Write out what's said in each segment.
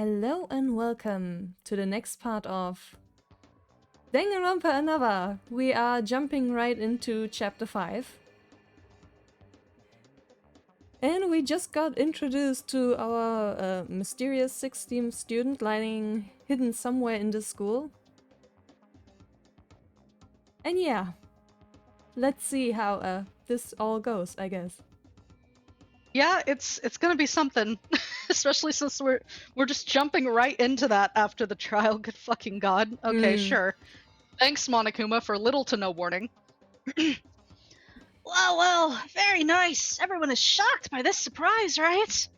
Hello and welcome to the next part of Danganronpa Another. We are jumping right into chapter 5. And we just got introduced to our mysterious 16th student lying hidden somewhere in the school. And yeah, let's see how this all goes, I guess. Yeah, it's gonna be something, especially since we're just jumping right into that after the trial. Good fucking god. Okay, sure. Thanks, Monokuma, for little to no warning. Well, very nice. Everyone is shocked by this surprise, right?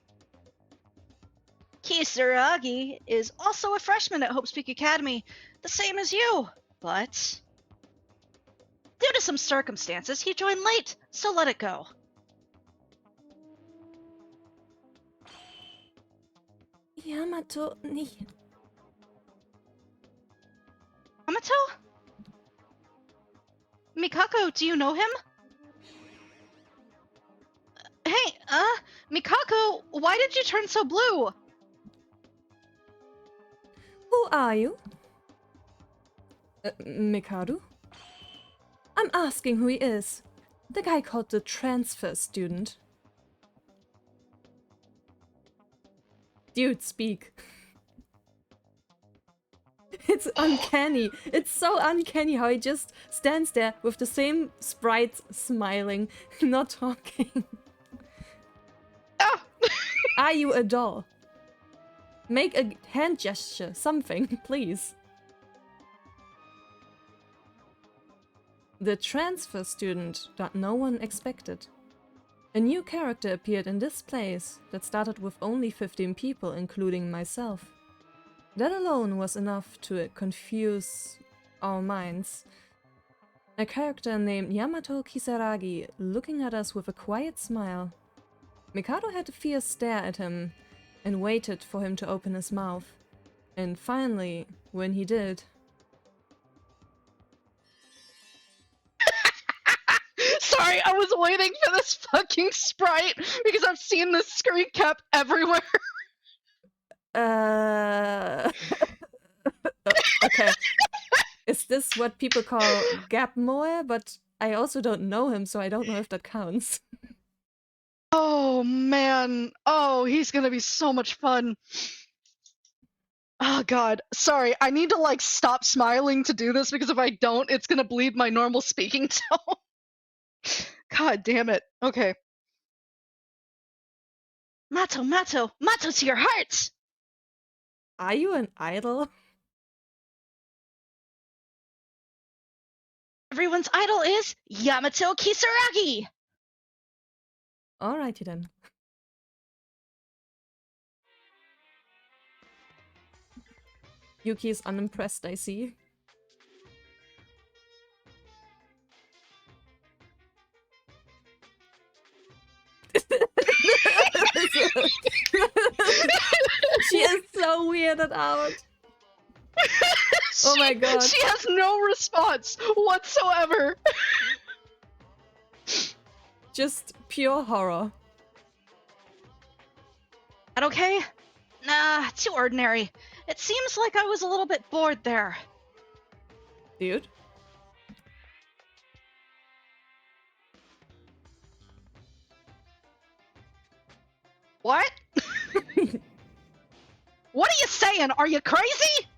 Kisaragi is also a freshman at Hope's Peak Academy, the same as you, but due to some circumstances, he joined late, so let it go. Yamato ni. Yamato? Mikako, do you know him? Hey, Mikako, why did you turn so blue? Who are you? Mikado? I'm asking who he is. The guy called the transfer student. Dude, speak. It's uncanny. It's so uncanny how he just stands there with the same sprite smiling, not talking. Ah! Are you a doll? Make a hand gesture, something, please. The transfer student that no one expected. A new character appeared in this place that started with only 15 people, including myself. That alone was enough to confuse our minds. A character named Yamato Kisaragi looking at us with a quiet smile. Mikado had a fierce stare at him and waited for him to open his mouth. And finally, when he did... Sorry, I was waiting for this fucking sprite because I've seen this screen cap everywhere. Okay. Is this what people call gap moe? But I also don't know him, so I don't know if that counts. Oh man. Oh, he's gonna be so much fun. Oh god. Sorry, I need to like stop smiling to do this because if I don't, it's gonna bleed my normal speaking tone. God damn it. Okay. Mato to your heart! Are you an idol? Everyone's idol is Yamato Kisaragi! Alrighty then. Yuki is unimpressed, I see. She is so weirded out. Oh my god. She has no response whatsoever. Just pure horror. That okay? Nah, too ordinary. It seems like I was a little bit bored there. Dude? What? What are you saying? Are you crazy?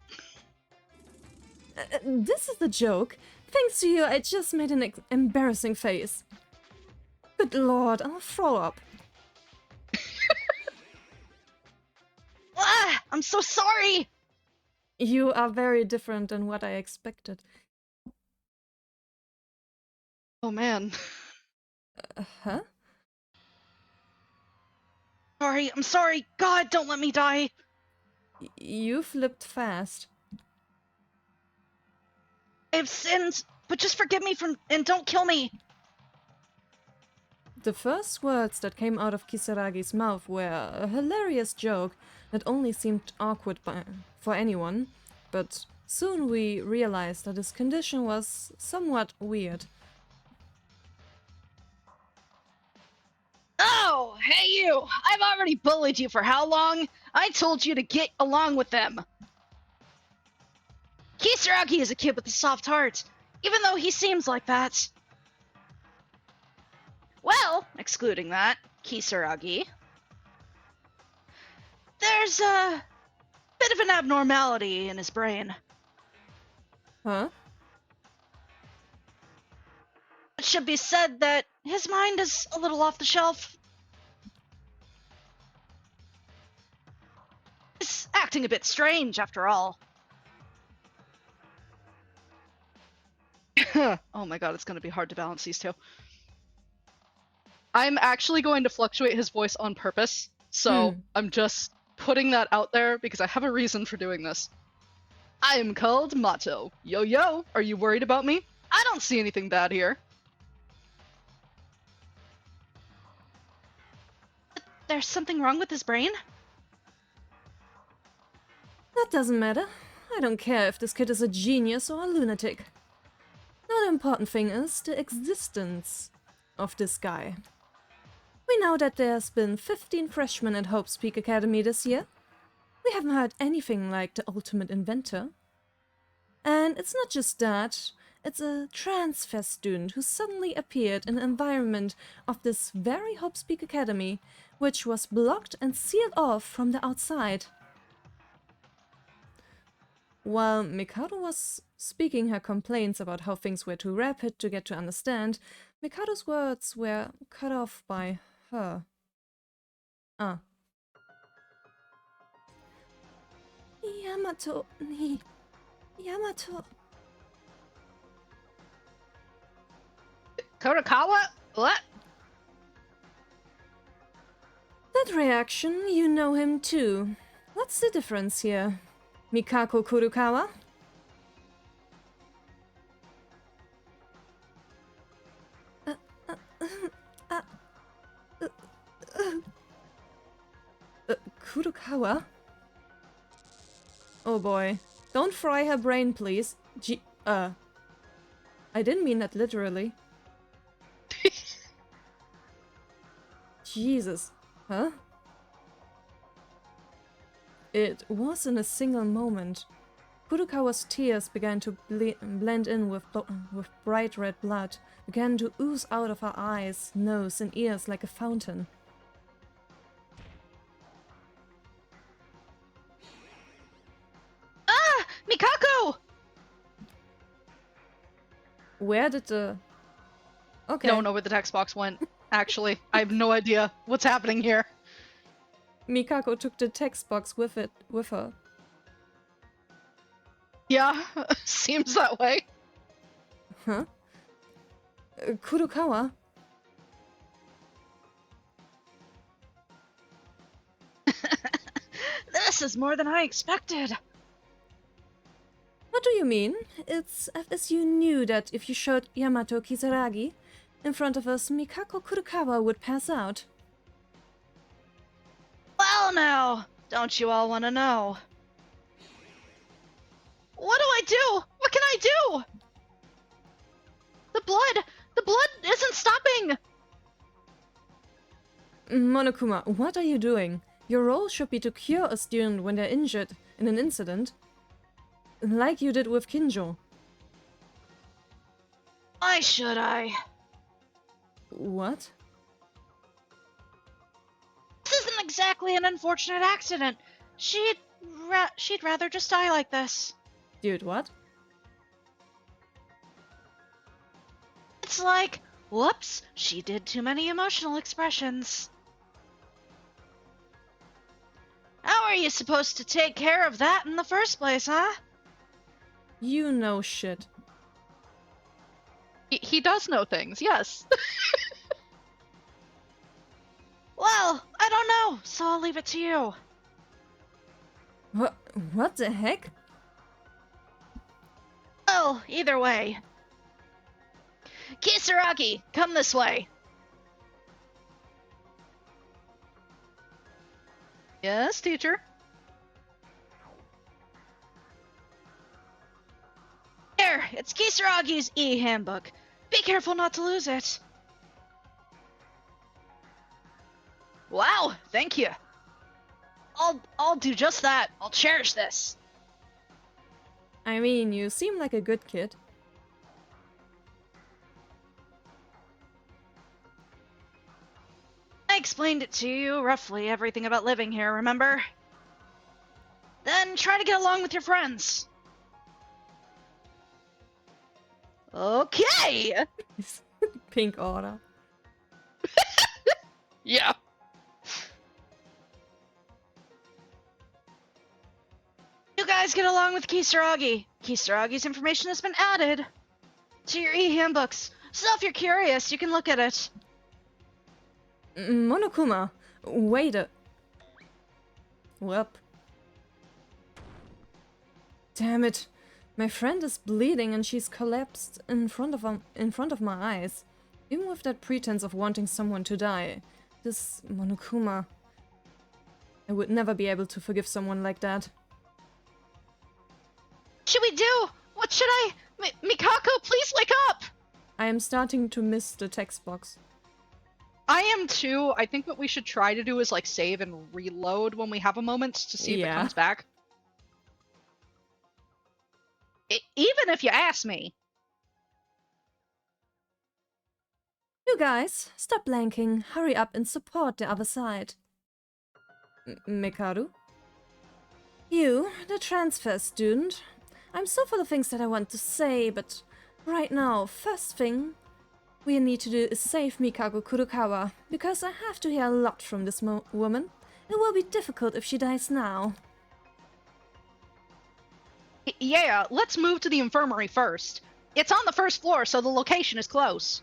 This is the joke. Thanks to you, I just made an embarrassing face. Good lord, I'll throw up. I'm so sorry! You are very different than what I expected. Oh man. Huh? I'm sorry. God, don't let me die. You flipped fast. I've sinned, but just forgive me and don't kill me. The first words that came out of Kisaragi's mouth were a hilarious joke that only seemed awkward for anyone, but soon we realized that his condition was somewhat weird. Oh, hey you! I've already bullied you for how long? I told you to get along with them. Kisaragi is a kid with a soft heart, even though he seems like that. Well, excluding that, Kisaragi, there's a bit of an abnormality in his brain. Huh? It should be said that his mind is a little off the shelf. He's acting a bit strange, after all. Oh my god, it's gonna be hard to balance these two. I'm actually going to fluctuate his voice on purpose, so I'm just putting that out there because I have a reason for doing this. I am called Mato. Yo yo, are you worried about me? I don't see anything bad here. There's something wrong with his brain? That doesn't matter. I don't care if this kid is a genius or a lunatic. No, the important thing is the existence of this guy. We know that there's been 15 freshmen at Hope's Peak Academy this year. We haven't heard anything like the ultimate inventor. And it's not just that, it's a transfer student who suddenly appeared in the environment of this very Hope's Peak Academy, which was blocked and sealed off from the outside. While Mikado was speaking her complaints about how things were too rapid to get to understand, Mikado's words were cut off by her. Yamato. Kurakawa? What? That reaction, you know him too. What's the difference here? Mikako Kurukawa? Kurukawa? Oh boy. Don't fry her brain, please. I didn't mean that literally. Jesus. Huh? It was in a single moment. Kurukawa's tears began to blend in with bright red blood, began to ooze out of her eyes, nose, and ears like a fountain. Ah! Mikako! Where did the... Okay. I don't know where the text box went, actually. I have no idea what's happening here. Mikako took the text box with her. Yeah, seems that way. Huh? Kurukawa? This is more than I expected. What do you mean? It's as if you knew that if you showed Yamato Kisaragi in front of us, Mikako Kurukawa would pass out. Well now, don't you all want to know? What do I do? What can I do? The blood isn't stopping! Monokuma, what are you doing? Your role should be to cure a student when they're injured in an incident. Like you did with Kinjo. Why should I? What? This isn't exactly an unfortunate accident. She'd rather just die like this. Dude, what? It's like, whoops, she did too many emotional expressions. How are you supposed to take care of that in the first place, huh? You know shit. He does know things, yes. Well, I don't know, so I'll leave it to you. What the heck? Well, either way. Kisaragi, come this way. Yes, teacher. Here, it's Kisaragi's e-handbook. Be careful not to lose it. Wow, thank you. I'll do just that. I'll cherish this. I mean, you seem like a good kid. I explained it to you, roughly everything about living here, remember? Then try to get along with your friends. Okay! Pink aura. Yeah. You guys get along with Kisaragi. Kisaragi's information has been added to your e-handbooks, so if you're curious, you can look at it. Monokuma, wait a... Welp. Damn it. My friend is bleeding and she's collapsed in front of my eyes. Even with that pretense of wanting someone to die. This Monokuma... I would never be able to forgive someone like that. What should we do? What should I... Mikako, please wake up! I am starting to miss the text box. I am too. I think what we should try to do is like save and reload when we have a moment to see if it comes back. Even if you ask me. You guys, stop blanking. Hurry up and support the other side. Mikaru? You, the transfer student. I'm so full of things that I want to say, but right now, first thing we need to do is save Mikako Kurokawa, because I have to hear a lot from this woman. It will be difficult if she dies now. Yeah, let's move to the infirmary first. It's on the first floor, so the location is close.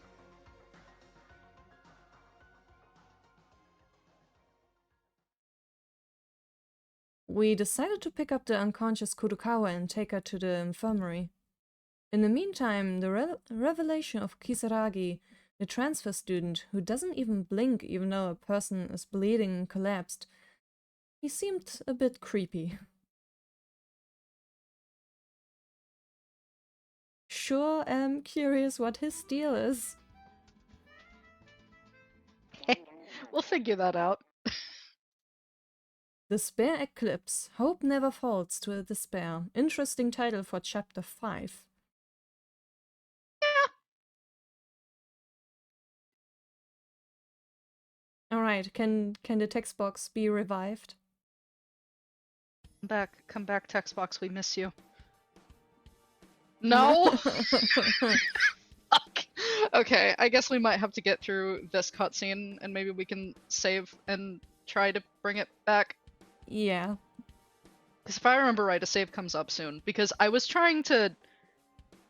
We decided to pick up the unconscious Kurokawa and take her to the infirmary. In the meantime, the revelation of Kisaragi, the transfer student who doesn't even blink even though a person is bleeding and collapsed, he seemed a bit creepy. Sure am curious what his deal is. We'll figure that out. Despair Eclipse. Hope never falls to a despair. Interesting title for chapter 5. Alright, can the text box be revived? Come back, text box, we miss you. No! Fuck. Okay, I guess we might have to get through this cutscene and maybe we can save and try to bring it back. Yeah. Because if I remember right, a save comes up soon. Because I was trying to...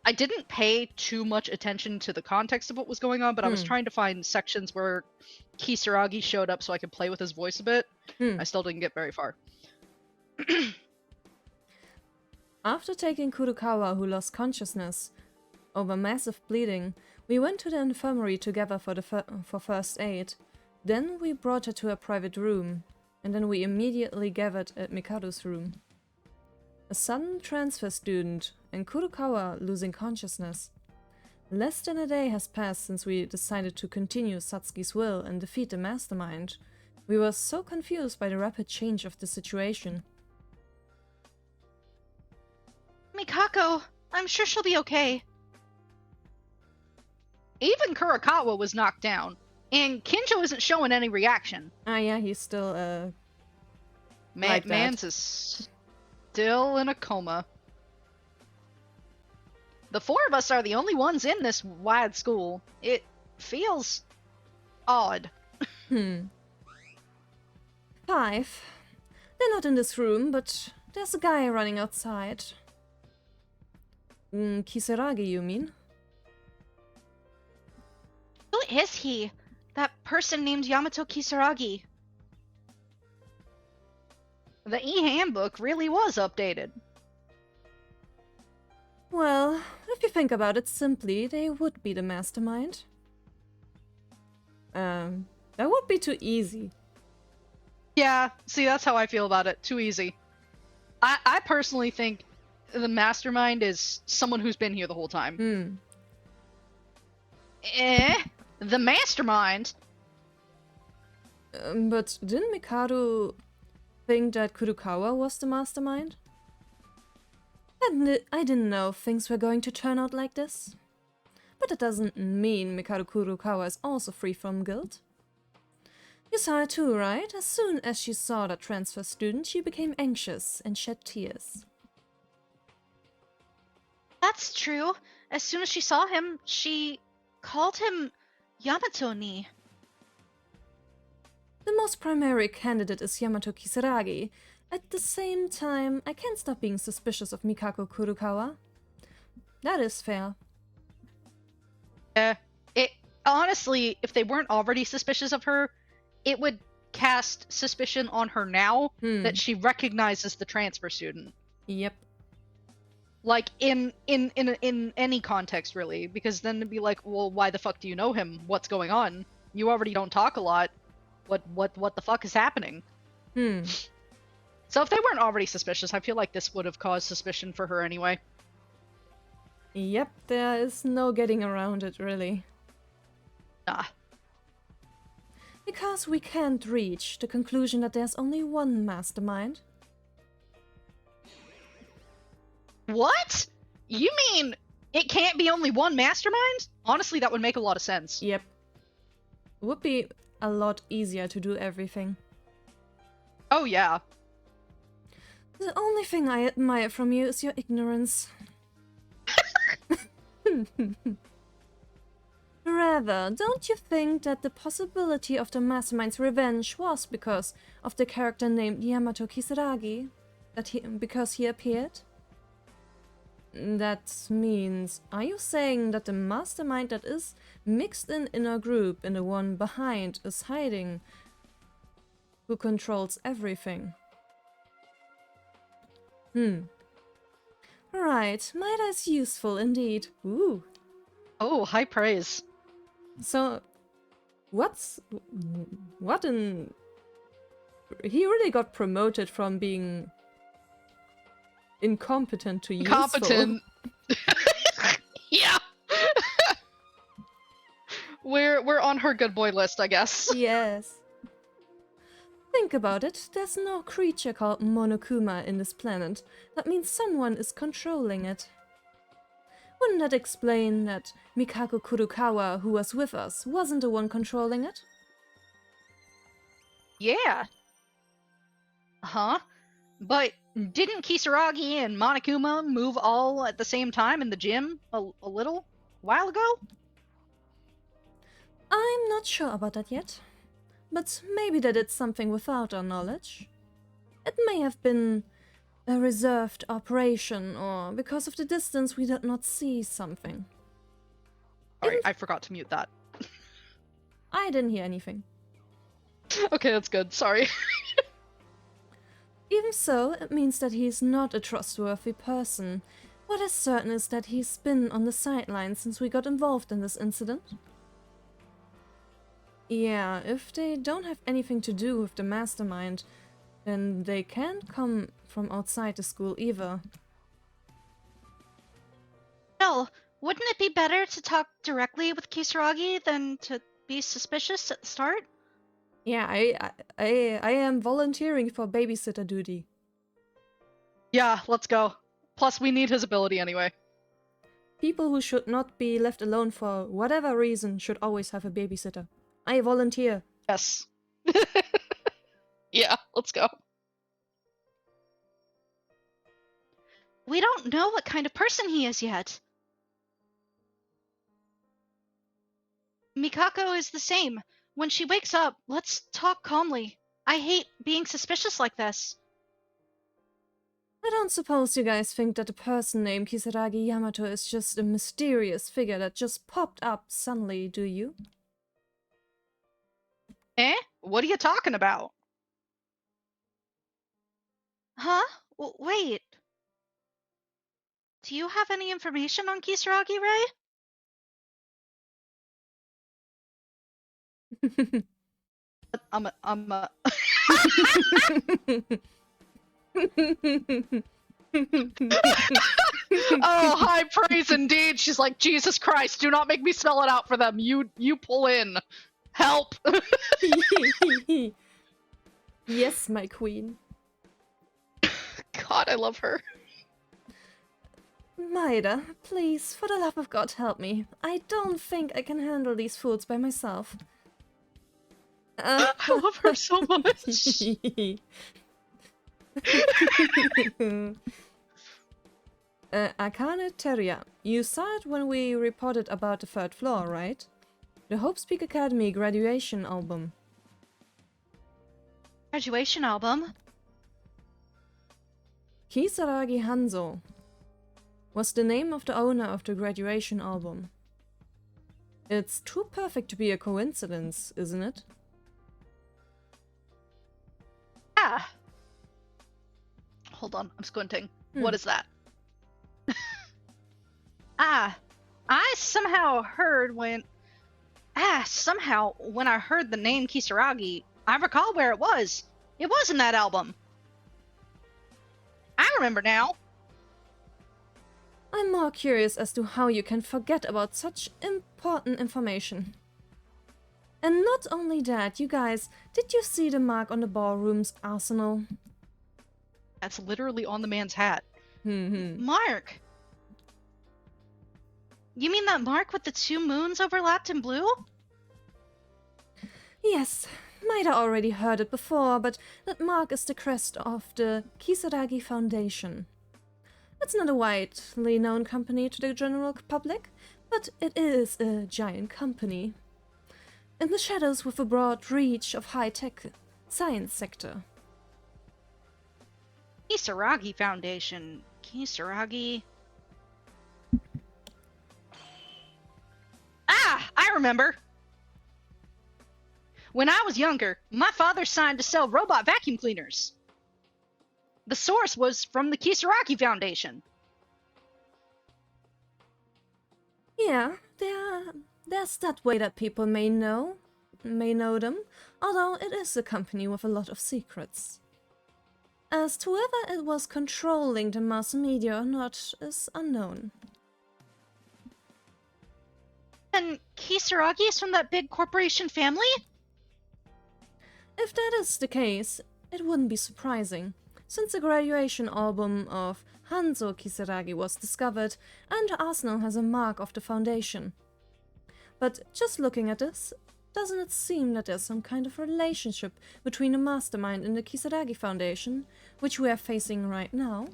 I didn't pay too much attention to the context of what was going on, but I was trying to find sections where Kisaragi showed up so I could play with his voice a bit. I still didn't get very far. After taking Kurokawa, who lost consciousness over massive bleeding, we went to the infirmary together for first aid. Then we brought her to a private room, and then we immediately gathered at Mikado's room. A sudden transfer student, and Kurokawa losing consciousness. Less than a day has passed since we decided to continue Satsuki's will and defeat the mastermind. We were so confused by the rapid change of the situation. Mikako, I'm sure she'll be okay. Even Kurokawa was knocked down, and Kinjo isn't showing any reaction. Ah yeah, he's still like Mans is still in a coma. The four of us are the only ones in this wide school. It feels odd. 5. They're not in this room, but there's a guy running outside. Kisaragi, you mean? Who is he? That person named Yamato Kisaragi. The e-handbook really was updated. Well, if you think about it simply, they would be the mastermind. That would be too easy. Yeah, see, that's how I feel about it. Too easy. I personally think the mastermind is someone who's been here the whole time. The mastermind? But didn't Mikado think that Kurukawa was the mastermind? I didn't know things were going to turn out like this. But that doesn't mean Mikado Kurukawa is also free from guilt. You saw it too, right? As soon as she saw the transfer student, she became anxious and shed tears. That's true. As soon as she saw him, she called him Yamato-ni. The most primary candidate is Yamato Kisaragi. At the same time, I can't stop being suspicious of Mikako Kurukawa. That is fair. Honestly, if they weren't already suspicious of her, it would cast suspicion on her now that she recognizes the transfer student. Yep. Like in any context, really, because then it'd be like, well, why the fuck do you know him? What's going on? You already don't talk a lot. What the fuck is happening? So if they weren't already suspicious, I feel like this would have caused suspicion for her anyway. Yep, there is no getting around it, really. Nah. Because we can't reach the conclusion that there's only one mastermind. What? You mean it can't be only one mastermind? Honestly, that would make a lot of sense. Yep. Would be a lot easier to do everything. Oh, yeah. The only thing I admire from you is your ignorance. Rather, don't you think that the possibility of the mastermind's revenge was because of the character named Yamato Kisaragi? Because he appeared? That means, are you saying that the mastermind that is mixed in a group and the one behind is hiding, who controls everything? Right, Maida is useful indeed. Ooh. Oh, high praise. So, what in... He really got promoted from being incompetent to useful. Incompetent. Yeah. We're on her good boy list, I guess. Yes. Think about it, there's no creature called Monokuma in this planet. That means someone is controlling it. Wouldn't that explain that Mikako Kurukawa, who was with us, wasn't the one controlling it? Yeah. Huh? But didn't Kisaragi and Monokuma move all at the same time in the gym a little while ago? I'm not sure about that yet. But maybe they did something without our knowledge. It may have been a reserved operation, or because of the distance we did not see something. Sorry, I forgot to mute that. I didn't hear anything. Okay, that's good. Sorry. Even so, it means that he's not a trustworthy person. What is certain is that he's been on the sidelines since we got involved in this incident. Yeah, if they don't have anything to do with the mastermind, then they can't come from outside the school either. Well, wouldn't it be better to talk directly with Kisaragi than to be suspicious at the start? Yeah, I am volunteering for babysitter duty. Yeah, let's go. Plus, we need his ability anyway. People who should not be left alone for whatever reason should always have a babysitter. I volunteer. Yes. Yeah, let's go. We don't know what kind of person he is yet. Mikako is the same. When she wakes up, let's talk calmly. I hate being suspicious like this. I don't suppose you guys think that a person named Kisaragi Yamato is just a mysterious figure that just popped up suddenly, do you? Eh? What are you talking about? Huh? Wait. Do you have any information on Kisaragi, Ray? I'm a... Oh, high praise indeed. She's like, Jesus Christ, do not make me spell it out for them. You pull in. Help. Yes, my queen. God, I love her. Maida, please, for the love of God, help me. I don't think I can handle these fools by myself. I love her so much. Akane Teria, you saw it when we reported about the third floor, right? The Hope's Peak Academy graduation album. Graduation album? Kisaragi Hanzo was the name of the owner of the graduation album. It's too perfect to be a coincidence, isn't it? Ah. Hold on, I'm squinting. What is that? I somehow heard when I heard the name Kisaragi, I recall where it was. It was in that album. I remember now. I'm more curious as to how you can forget about such important information. And not only that, you guys, did you see the mark on the ballroom's arsenal? That's literally on the man's hat. Mark. You mean that mark with the 2 moons overlapped in blue? Yes, might have already heard it before, but that mark is the crest of the Kisaragi Foundation. It's not a widely known company to the general public, but it is a giant company. In the shadows with a broad reach of high-tech science sector. Kisaragi Foundation. Kisaragi. I remember. When I was younger, my father signed to sell robot vacuum cleaners. The source was from the Kisaragi Foundation. Yeah, there's that way that people may know them, although it is a company with a lot of secrets. As to whether it was controlling the mass media or not is unknown. And Kisaragi is from that big corporation family? If that is the case, it wouldn't be surprising, since the graduation album of Hanzo Kisaragi was discovered and the arsenal has a mark of the foundation. But just looking at this, doesn't it seem that there's some kind of relationship between the mastermind and the Kisaragi Foundation, which we are facing right now?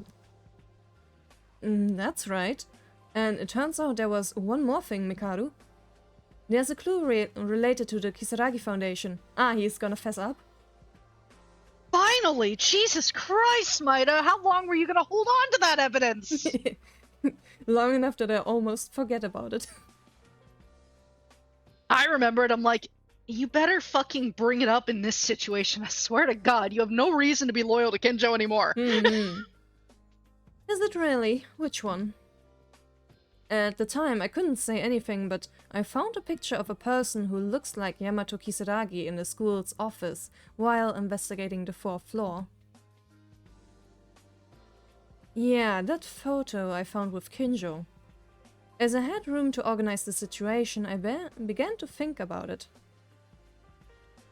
That's right. And it turns out there was one more thing, Mikaru. There's a clue related to the Kisaragi Foundation. He's gonna fess up. Finally! Jesus Christ, Maida! How long were you gonna hold on to that evidence? Long enough that I almost forget about it. I remember it, I'm like, you better fucking bring it up in this situation. I swear to God, you have no reason to be loyal to Kinjo anymore. Is it really? Which one? At the time, I couldn't say anything, but I found a picture of a person who looks like Yamato Kisaragi in the school's office while investigating the 4th floor. Yeah, that photo I found with Kinjo. As I had room to organize the situation, I began to think about it.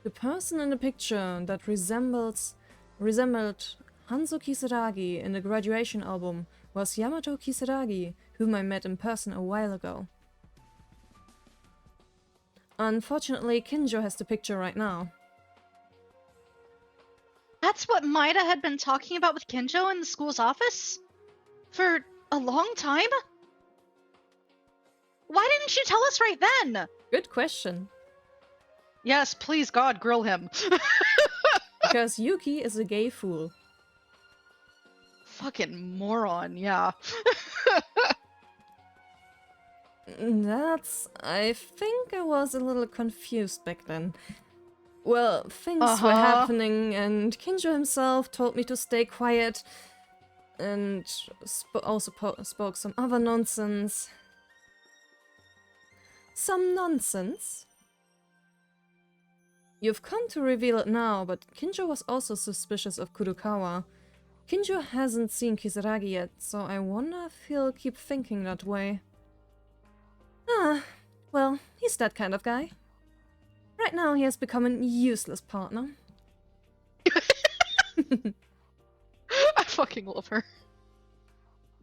The person in the picture that resembled Hanzo Kisaragi in the graduation album was Yamato Kisaragi, whom I met in person a while ago. Unfortunately, Kinjo has the picture right now. That's what Maida had been talking about with Kinjo in the school's office? For a long time? Why didn't you tell us right then? Good question. Yes, please God, grill him. Because Yuki is a gay fool. Fucking moron, yeah. I think I was a little confused back then. Well, things were happening and Kinjo himself told me to stay quiet and also spoke some other nonsense. Some nonsense? You've come to reveal it now, but Kinjo was also suspicious of Kurukawa. Kinjo hasn't seen Kisaragi yet, so I wonder if he'll keep thinking that way. Well, he's that kind of guy. Right now he has become an useless partner. I fucking love her.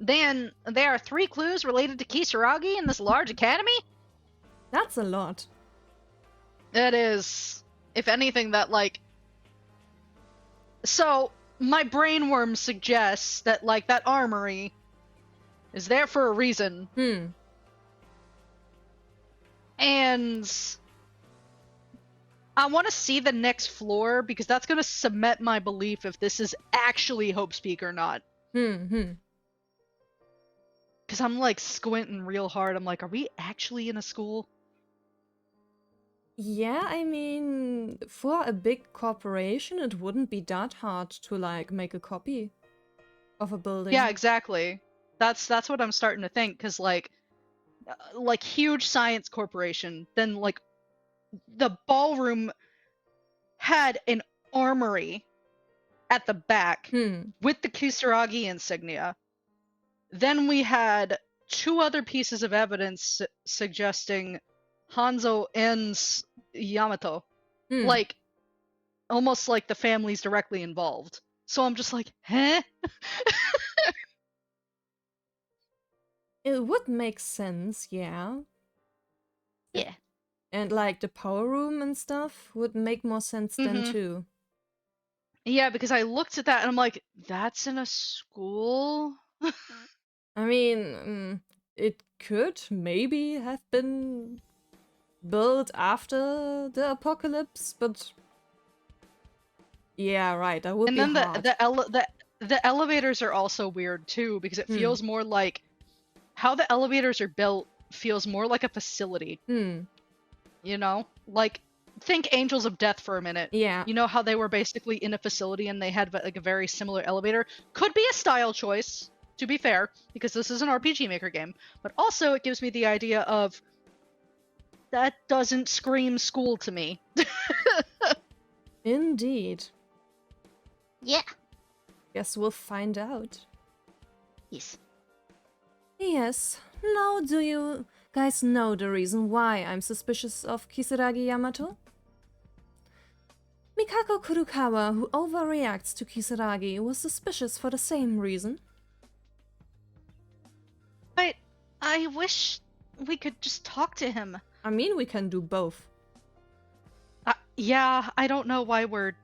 Then there are 3 clues related to Kisaragi in this large academy? That's a lot. It is. If anything, that, like... So, my brainworm suggests that, like, that armory is there for a reason. And I want to see the next floor, because that's going to cement my belief if this is actually Hope's Peak or not. Because I'm, like, squinting real hard. I'm like, are we actually in a school? Yeah, I mean, for a big corporation, it wouldn't be that hard to, like, make a copy of a building. Yeah, exactly. That's what I'm starting to think, because, like, huge science corporation, then, like, the ballroom had an armory at the back with the Kisaragi insignia. Then we had 2 other pieces of evidence suggesting Hanzo ends Yamato. Like, almost like the family's directly involved. So I'm just like, huh? It would make sense, yeah. Yeah. And like the power room and stuff would make more sense then too. Yeah, because I looked at that and I'm like, that's in a school? I mean, it could maybe have been built after the apocalypse, but yeah, right, that would And be then hard. the elevators are also weird too, because it feels more like how the elevators are built feels more like a facility. You know? Like, think Angels of Death for a minute. Yeah. You know how they were basically in a facility and they had like a very similar elevator? Could be a style choice, to be fair, because this is an RPG Maker game. But also it gives me the idea of that doesn't scream school to me. Indeed. Yeah. Guess we'll find out. Yes. Yes. Now do you guys know the reason why I'm suspicious of Kisaragi Yamato? Mikako Kurukawa, who overreacts to Kisaragi, was suspicious for the same reason. I wish we could just talk to him. I mean, we can do both. Yeah, I don't know why we're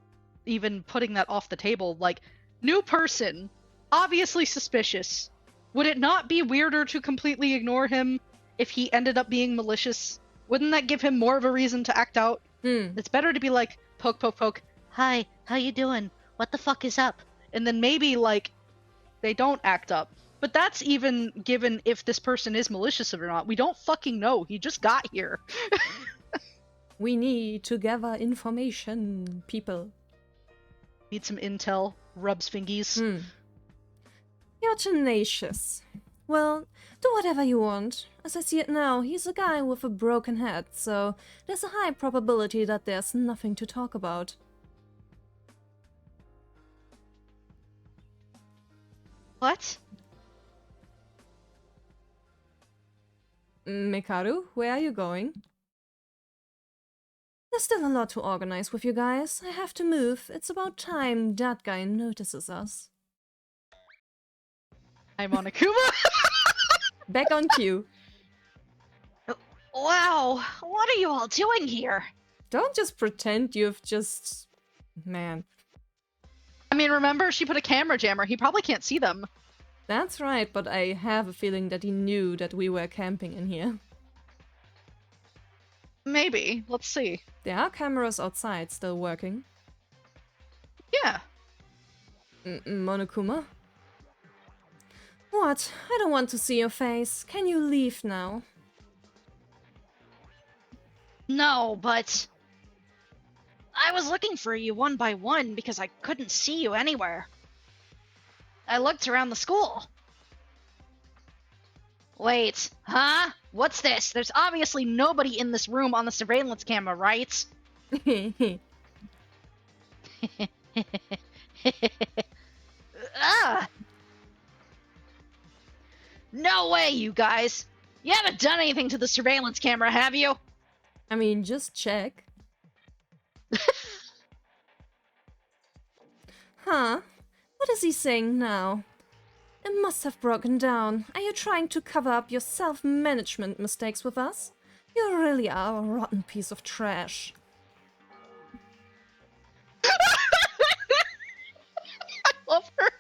even putting that off the table. Like, new person, obviously suspicious. Would it not be weirder to completely ignore him if he ended up being malicious? Wouldn't that give him more of a reason to act out? It's better to be like, poke, poke, poke. Hi, how you doing? What the fuck is up? And then maybe, like, they don't act up. But that's even given if this person is malicious or not. We don't fucking know. He just got here. We need to gather information, people. Need some intel. Rubs fingies. You're tenacious. Well, do whatever you want. As I see it now, he's a guy with a broken head, so there's a high probability that there's nothing to talk about. What? Mikaru, where are you going? There's still a lot to organize with you guys. I have to move. It's about time that guy notices us. Hi, Monokuma. Back on cue. Wow, what are you all doing here? Don't just pretend you've just... Man. I mean, remember, she put a camera jammer. He probably can't see them. That's right, but I have a feeling that he knew that we were camping in here. Maybe. Let's see. There are cameras outside still working. Yeah. Monokuma? What? I don't want to see your face. Can you leave now? No, but I was looking for you one by one because I couldn't see you anywhere. I looked around the school. Wait, huh? What's this? There's obviously nobody in this room on the surveillance camera, right? Ah! No way, you guys! You haven't done anything to the surveillance camera, have you? I mean, just check. Huh? What What is he saying now? It must have broken down. Are you trying to cover up your self-management mistakes with us? You really are a rotten piece of trash. I love her.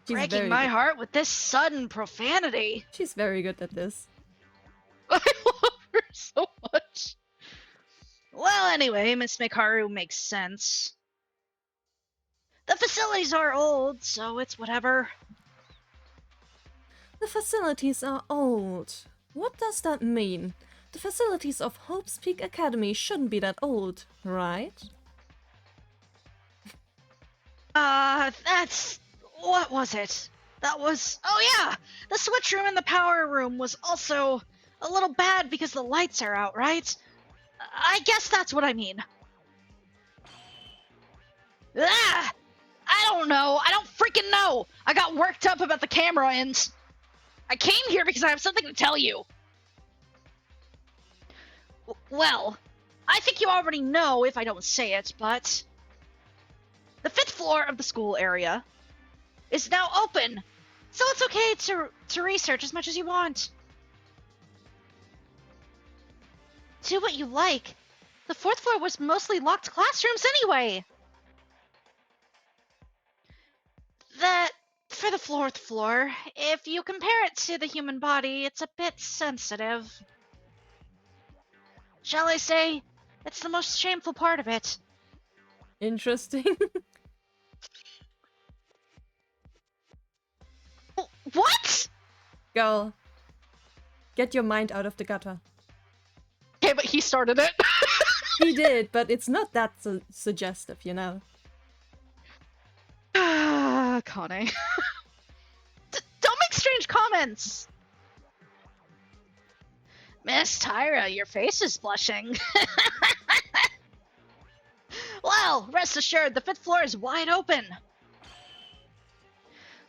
She's Breaking my good. heart with this sudden profanity. She's very good at this. I love her so much. Well, anyway, Miss Mikaru makes sense. The facilities are old, so it's whatever. The facilities are old. What does that mean? The facilities of Hope's Peak Academy shouldn't be that old, right? That's... What was it? That was... Oh yeah! The switch room in the power room was also a little bad because the lights are out, right? I guess that's what I mean. Ah! I don't know. I don't freaking know. I got worked up about the camera and I came here because I have something to tell you. Well, I think you already know if I don't say it, but the 5th floor of the school area is now open. So it's okay to research as much as you want. Do what you like. The 4th floor was mostly locked classrooms anyway. That, for the 4th floor, if you compare it to the human body, it's a bit sensitive. Shall I say, it's the most shameful part of it. Interesting. What? Girl, get your mind out of the gutter. Okay, but he started it. He did, but it's not that suggestive, you know. Kane. Don't make strange comments! Miss Tyra, your face is blushing. Well, rest assured, the 5th floor is wide open.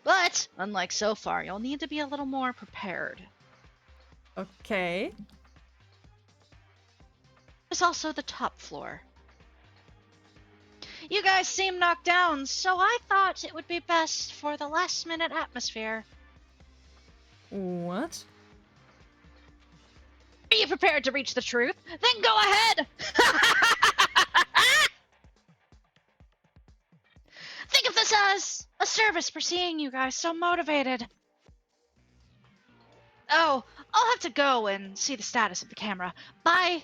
But, unlike so far, you'll need to be a little more prepared. Okay. There's also the top floor. You guys seem knocked down, so I thought it would be best for the last-minute atmosphere. What? Are you prepared to reach the truth? Then go ahead! Think of this as a service for seeing you guys so motivated. Oh, I'll have to go and see the status of the camera. Bye!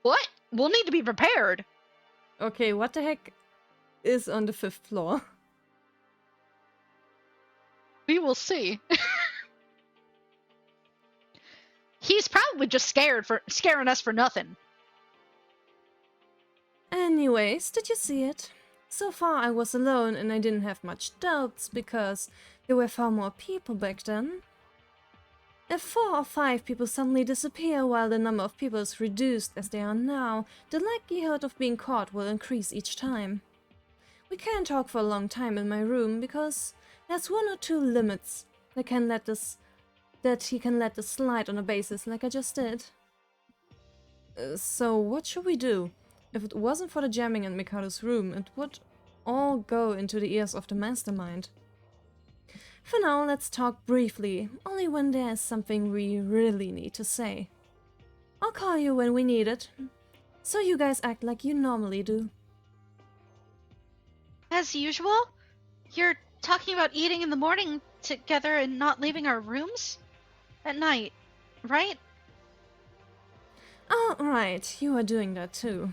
What? We'll need to be prepared. Okay, what the heck is on the 5th floor? We will see. He's probably just scaring us for nothing. Anyways, did you see it? So far I was alone and I didn't have much doubts because there were far more people back then. If 4 or 5 people suddenly disappear while the number of people is reduced as they are now, the likelihood of being caught will increase each time. We can't talk for a long time in my room because there's 1 or 2 limits that he can let this slide on a basis like I just did. So what should we do? If it wasn't for the jamming in Mikado's room, it would all go into the ears of the mastermind. For now, let's talk briefly, only when there is something we really need to say. I'll call you when we need it, so you guys act like you normally do. As usual? You're talking about eating in the morning together and not leaving our rooms? At night, right? Oh, right, you are doing that too.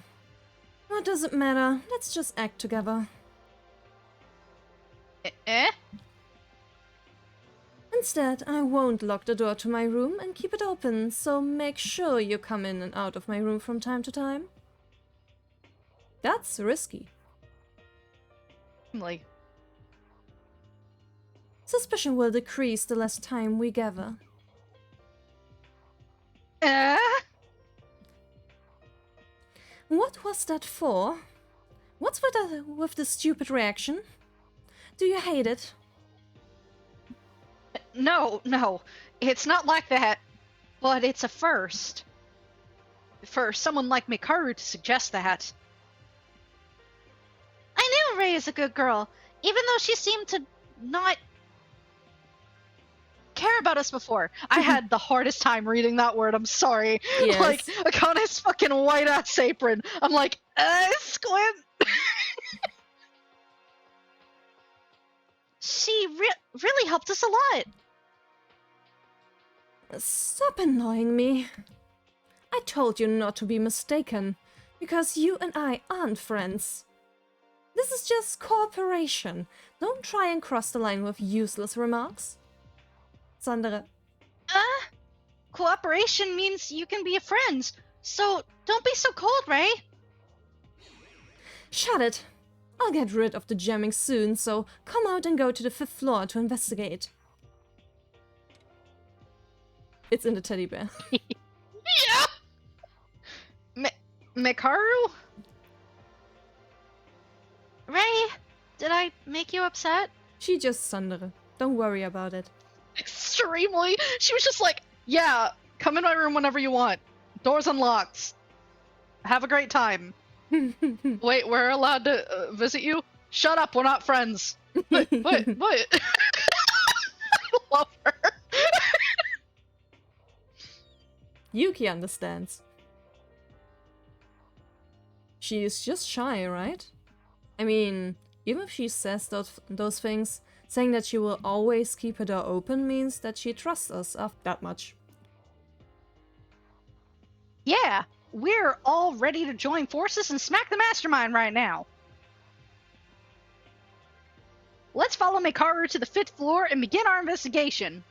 What does it matter? Let's just act together. Eh? Instead, I won't lock the door to my room and keep it open, so make sure you come in and out of my room from time to time. That's risky. Like, Suspicion will decrease the less time we gather. What was that for? What's with the stupid reaction? Do you hate it? no, it's not like that. But it's a first. for someone like Mikaru to suggest that. I knew Ray is a good girl, even though she seemed to not care about us before. I had the hardest time reading that word, I'm sorry. Yes. Like, Akane's fucking white-ass apron. I'm like, squint! She really helped us a lot. Stop annoying me. I told you not to be mistaken, because you and I aren't friends. This is just cooperation. Don't try and cross the line with useless remarks. Sandra. Cooperation means you can be a friend. So don't be so cold, Ray. Shut it. I'll get rid of the jamming soon, so come out and go to the 5th floor to investigate. It's in the teddy bear. Yeah! Mikaru? Ray, did I make you upset? She just Sandra. Don't worry about it. Extremely. She was just like, yeah, come in my room whenever you want. Door's unlocked. Have a great time. Wait, we're allowed to visit you? Shut up, we're not friends. What? I love her. Yuki understands. She is just shy, right? I mean, even if she says those things, saying that she will always keep her door open means that she trusts us that much. Yeah, we're all ready to join forces and smack the mastermind right now. Let's follow Mikaru to the 5th floor and begin our investigation.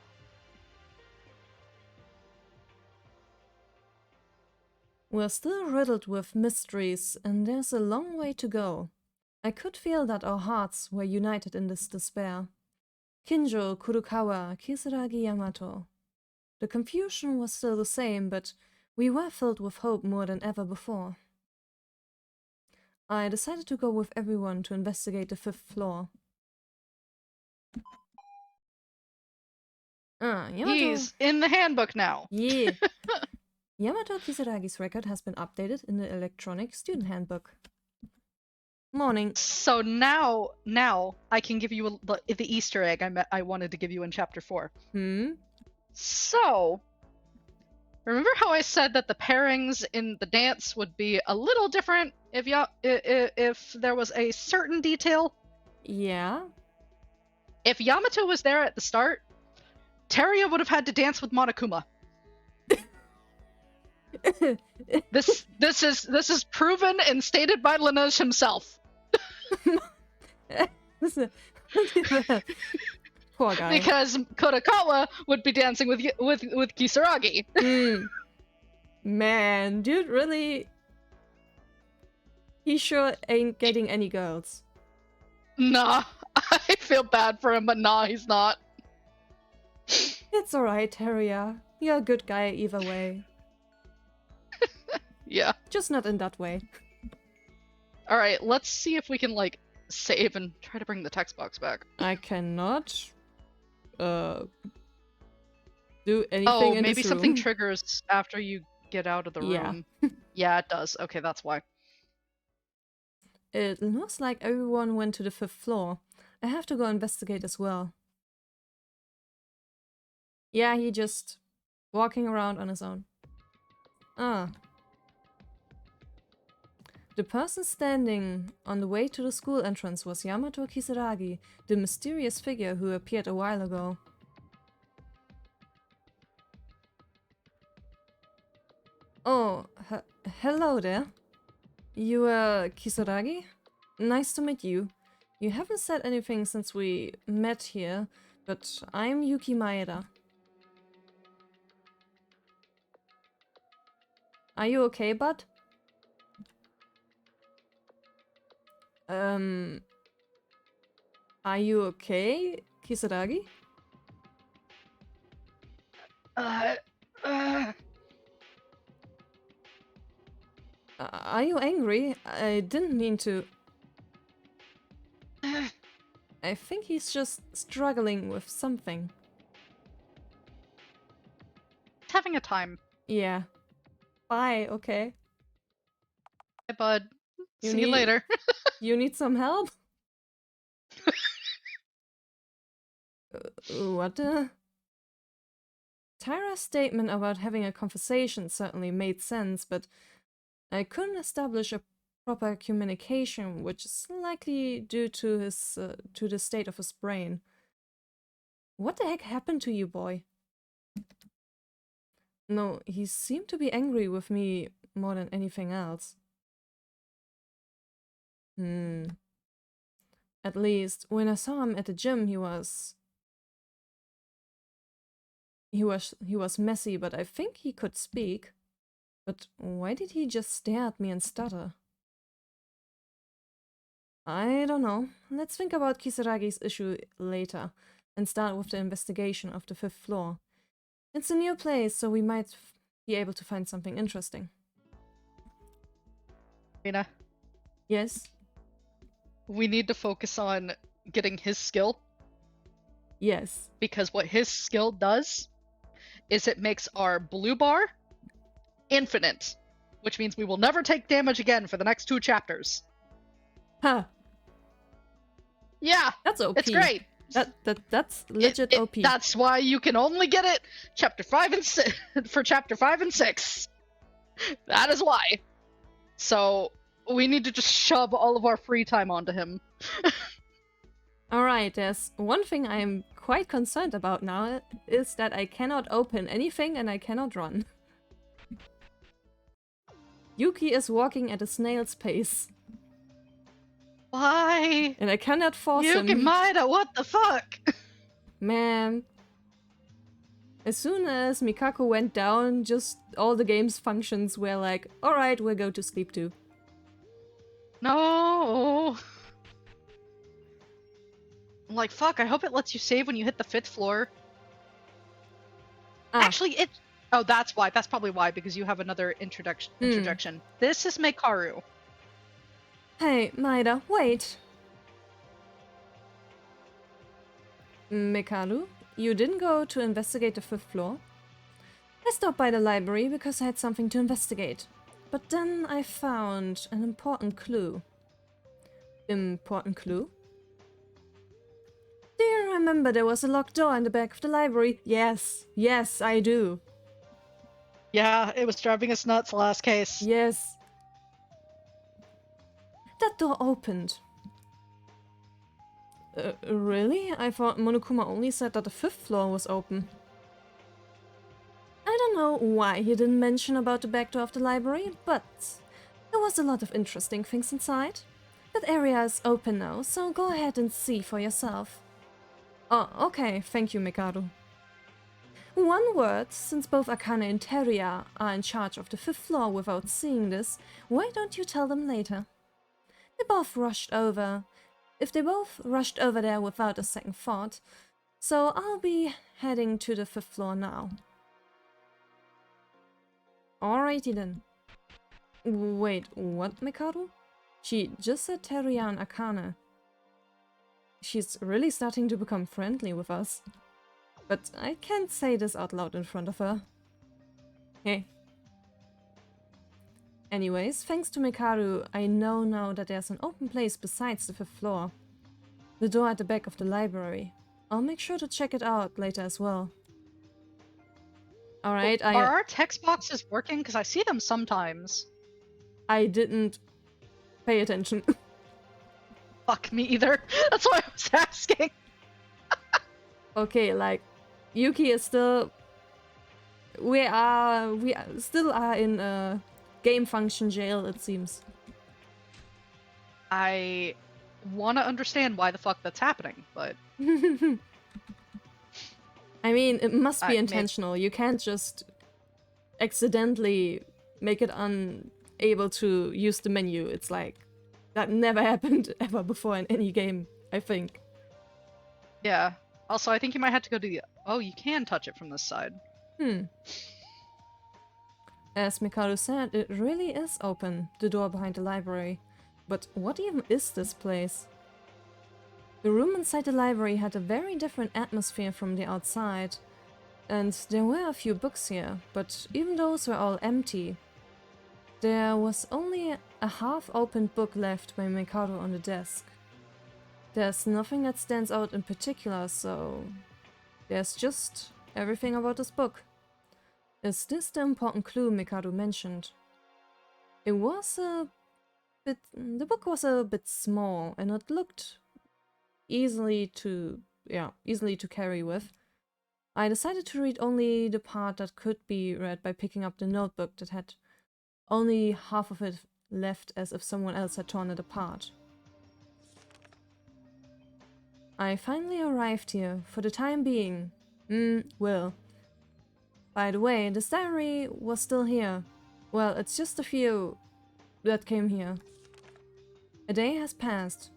We're still riddled with mysteries, and there's a long way to go. I could feel that our hearts were united in this despair. Kinjo, Kurukawa, Kisaragi, Yamato. The confusion was still the same, but we were filled with hope more than ever before. I decided to go with everyone to investigate the 5th floor. Yamato... He's in the handbook now. Yeah. Yamato Kisaragi's record has been updated in the electronic student handbook. Morning. So now I can give you the Easter egg I wanted to give you in chapter 4. So, remember how I said that the pairings in the dance would be a little different if there was a certain detail? Yeah? If Yamato was there at the start, Teria would have had to dance with Monokuma. This is proven and stated by Lineage himself. Poor guy. Because Kodakawa would be dancing with Kisaragi. Man, dude, really? He sure ain't getting any girls. Nah, I feel bad for him, but nah, he's not. It's alright, Teria. You're a good guy either way. Yeah. Just not in that way. Alright, let's see if we can, like, save and try to bring the text box back. I cannot do anything Oh, in maybe this something room. triggers after you get out of the room. Yeah. Yeah, it does. Okay, that's why. It looks like everyone went to the 5th floor. I have to go investigate as well. Yeah, he just walking around on his own. Ah. The person standing on the way to the school entrance was Yamato Kisaragi, the mysterious figure who appeared a while ago. Oh, hello there. You Kisaragi? Nice to meet you. You haven't said anything since we met here, but I'm Yuki Maeda. Are you okay, bud? Are you okay, Kisaragi? Are you angry? I didn't mean to. I think he's just struggling with something. Having a time. Yeah. Bye, okay. Hey, bud. You See you need- later. You need some help? What the? Tyra's statement about having a conversation certainly made sense, but I couldn't establish a proper communication, which is likely due to to the state of his brain. What the heck happened to you, boy? No, he seemed to be angry with me more than anything else. At least, when I saw him at the gym, he was messy, but I think he could speak. But why did he just stare at me and stutter? I don't know. Let's think about Kisaragi's issue later and start with the investigation of the 5th floor. It's a new place, so we might be able to find something interesting. Rina, Yes? we need to focus on getting his skill, Yes. because what his skill does is it makes our blue bar infinite, which means we will never take damage again for the next 2 chapters. Huh. Yeah, That's OP. it's great. That's legit OP. That's why you can only get it chapter 5 and 6 for chapter 5 and 6. That is why. So we need to just shove all of our free time onto him. Alright, there's one thing I am quite concerned about now, is that I cannot open anything and I cannot run. Yuki is walking at a snail's pace. Why? And I cannot force Yuki him. Maeda, what the fuck? Man. As soon as Mikako went down, just all the game's functions were like, alright, we'll go to sleep too. No. I'm like, fuck, I hope it lets you save when you hit the 5th floor. Ah, Actually, it... Oh, that's why. That's probably why, because you have another interjection. This is Mekaru. hey, Maeda, wait. Mikaru, you didn't go to investigate the 5th floor? I stopped by the library because I had something to investigate. But then I found an important clue. Important clue? Do you remember there was a locked door in the back of the library? Yes, yes, I do. Yeah, it was driving us nuts last case. Yes. That door opened. Really? I thought Monokuma only said that the 5th floor was open. I don't know why he didn't mention about the back door of the library, but there was a lot of interesting things inside. That area is open now, so go ahead and see for yourself. Oh, okay, thank you, Mikado. One word, since both Akane and Teria are in charge of the 5th floor without seeing this, why don't you tell them later? They both rushed over there without a second thought, so I'll be heading to the 5th floor now. Alrighty then. Wait, what, Mikado? She just said Teria and Akane. She's really starting to become friendly with us. But I can't say this out loud in front of her. Hey. Anyways, thanks to Mikaru, I know now that there's an open place besides the 5th floor. The door at the back of the library. I'll make sure to check it out later as well. Alright, Are our text boxes working? Because I see them sometimes. I didn't pay attention. Fuck me either. That's why I was asking. Okay, like, Yuki is still... We still are in a game function jail, it seems. I want to understand why the fuck that's happening, but... I mean, it must be Maybe. intentional. You can't just accidentally make it unable to use the menu. It's like, that never happened ever before in any game, I think. Yeah. Also, I think you might have to go to the... Oh, you can touch it from this side. As Mikado said, it really is open, the door behind the library. But what even is this place? The room inside the library had a very different atmosphere from the outside. And there were a few books here, but even those were all empty. There was only a half-opened book left by Mikado on the desk. There's nothing that stands out in particular, so there's just everything about this book. Is this the important clue Mikado mentioned? The book was a bit small and it looked easily to carry with. I decided to read only the part that could be read by picking up the notebook that had only half of it left, as if someone else had torn it apart. I finally arrived here, for the time being. Will. By the way, this diary was still here. Well, it's just a few that came here. A day has passed.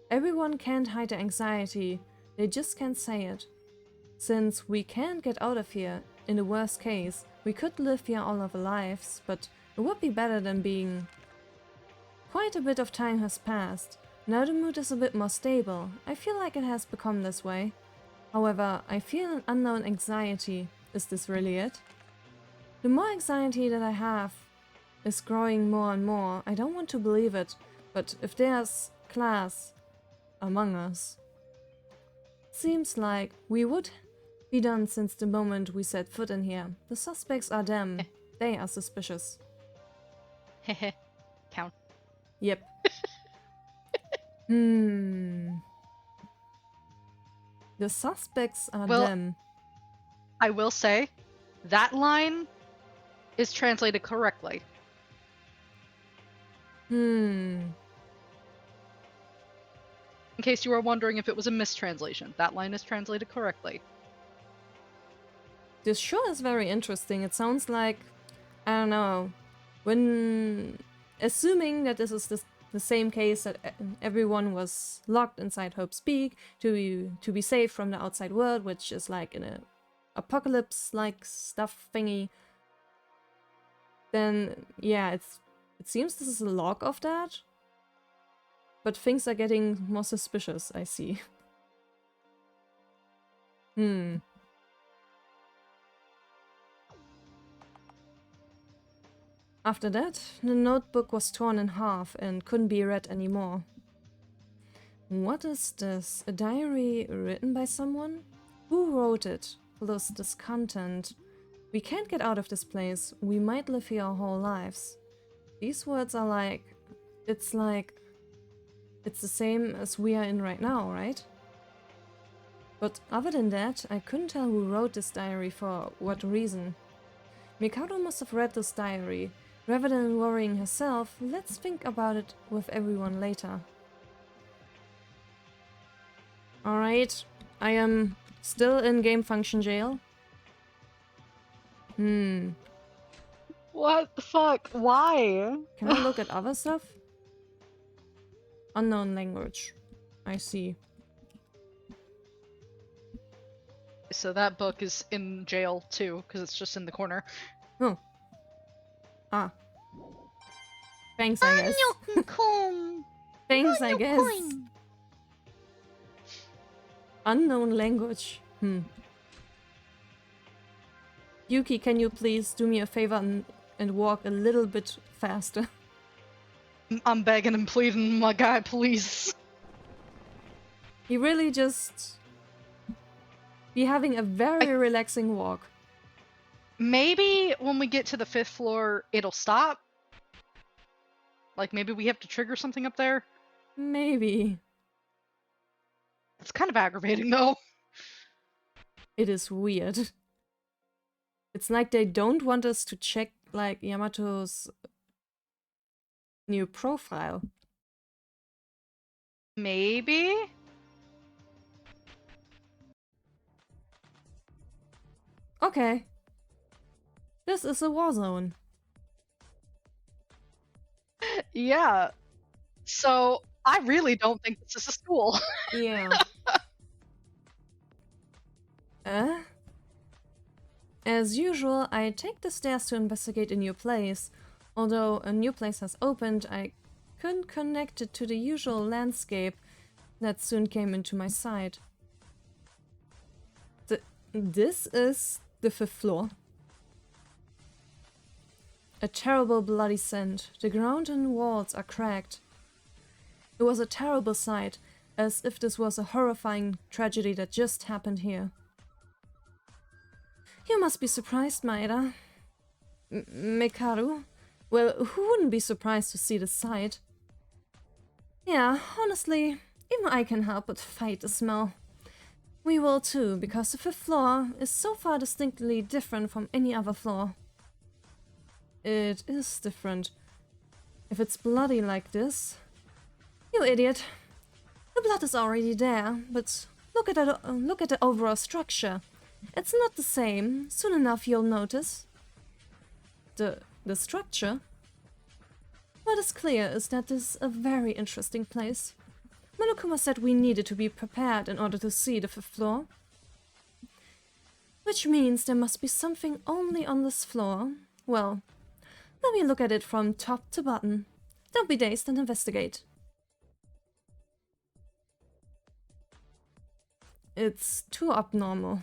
Everyone can't hide their anxiety, they just can't say it. Since we can't get out of here, in the worst case, we could live here all of our lives, but it would be better than being. Quite a bit of time has passed. Now the mood is a bit more stable. I feel like it has become this way. However, I feel an unknown anxiety. Is this really it? The more anxiety that I have is growing more and more. I don't want to believe it, but if there's class among us, seems like we would be done since the moment we set foot in here. The suspects are them. They are suspicious. Hehe. Count. Yep. The suspects are them. I will say, that line is translated correctly. In case you were wondering if it was a mistranslation, that line is translated correctly. This sure is very interesting. It sounds like, I don't know, when assuming that this is the same case that everyone was locked inside Hope's Peak to be safe from the outside world, which is like in a apocalypse-like stuff thingy. Then yeah, it seems this is a log of that. But things are getting more suspicious, I see. After that, the notebook was torn in half and couldn't be read anymore. What is this? A diary written by someone? Who wrote it? Plus this content. We can't get out of this place. We might live here our whole lives. These words are like... It's the same as we are in right now, right? But other than that, I couldn't tell who wrote this diary for what reason. Mikado must have read this diary. Rather than worrying herself, let's think about it with everyone later. Alright, I am still in game function jail. What the fuck? Why? Can I look at other stuff? Unknown language. I see. So that book is in jail too, because it's just in the corner. Oh. Ah. Thanks, I guess. Thanks, I guess. Unknown language. Yuki, can you please do me a favor and walk a little bit faster? I'm begging and pleading, my guy, please. He really just be having a very relaxing walk. Maybe when we get to the 5th floor, it'll stop. Like, maybe we have to trigger something up there. Maybe. It's kind of aggravating, though. It is weird. It's like they don't want us to check, like, Yamato's new profile. Maybe? Okay. This is a war zone. Yeah. So, I really don't think this is a school. Yeah. As usual, I take the stairs to investigate a new place. Although a new place has opened, I couldn't connect it to the usual landscape that soon came into my sight. This is the 5th floor. A terrible bloody scent. The ground and walls are cracked. It was a terrible sight, as if this was a horrifying tragedy that just happened here. You must be surprised, Maeda. Mekaru? Well, who wouldn't be surprised to see the sight? Yeah, honestly, even I can help but fight the smell. We will too, because the 5th floor is so far distinctly different from any other floor. It is different. If it's bloody like this... You idiot. The blood is already there, but look at the overall structure. It's not the same. Soon enough you'll notice. The structure? What is clear is that this is a very interesting place. Monokuma said we needed to be prepared in order to see the 5th floor. Which means there must be something only on this floor. Well, let me look at it from top to bottom. Don't be dazed and investigate. It's too abnormal.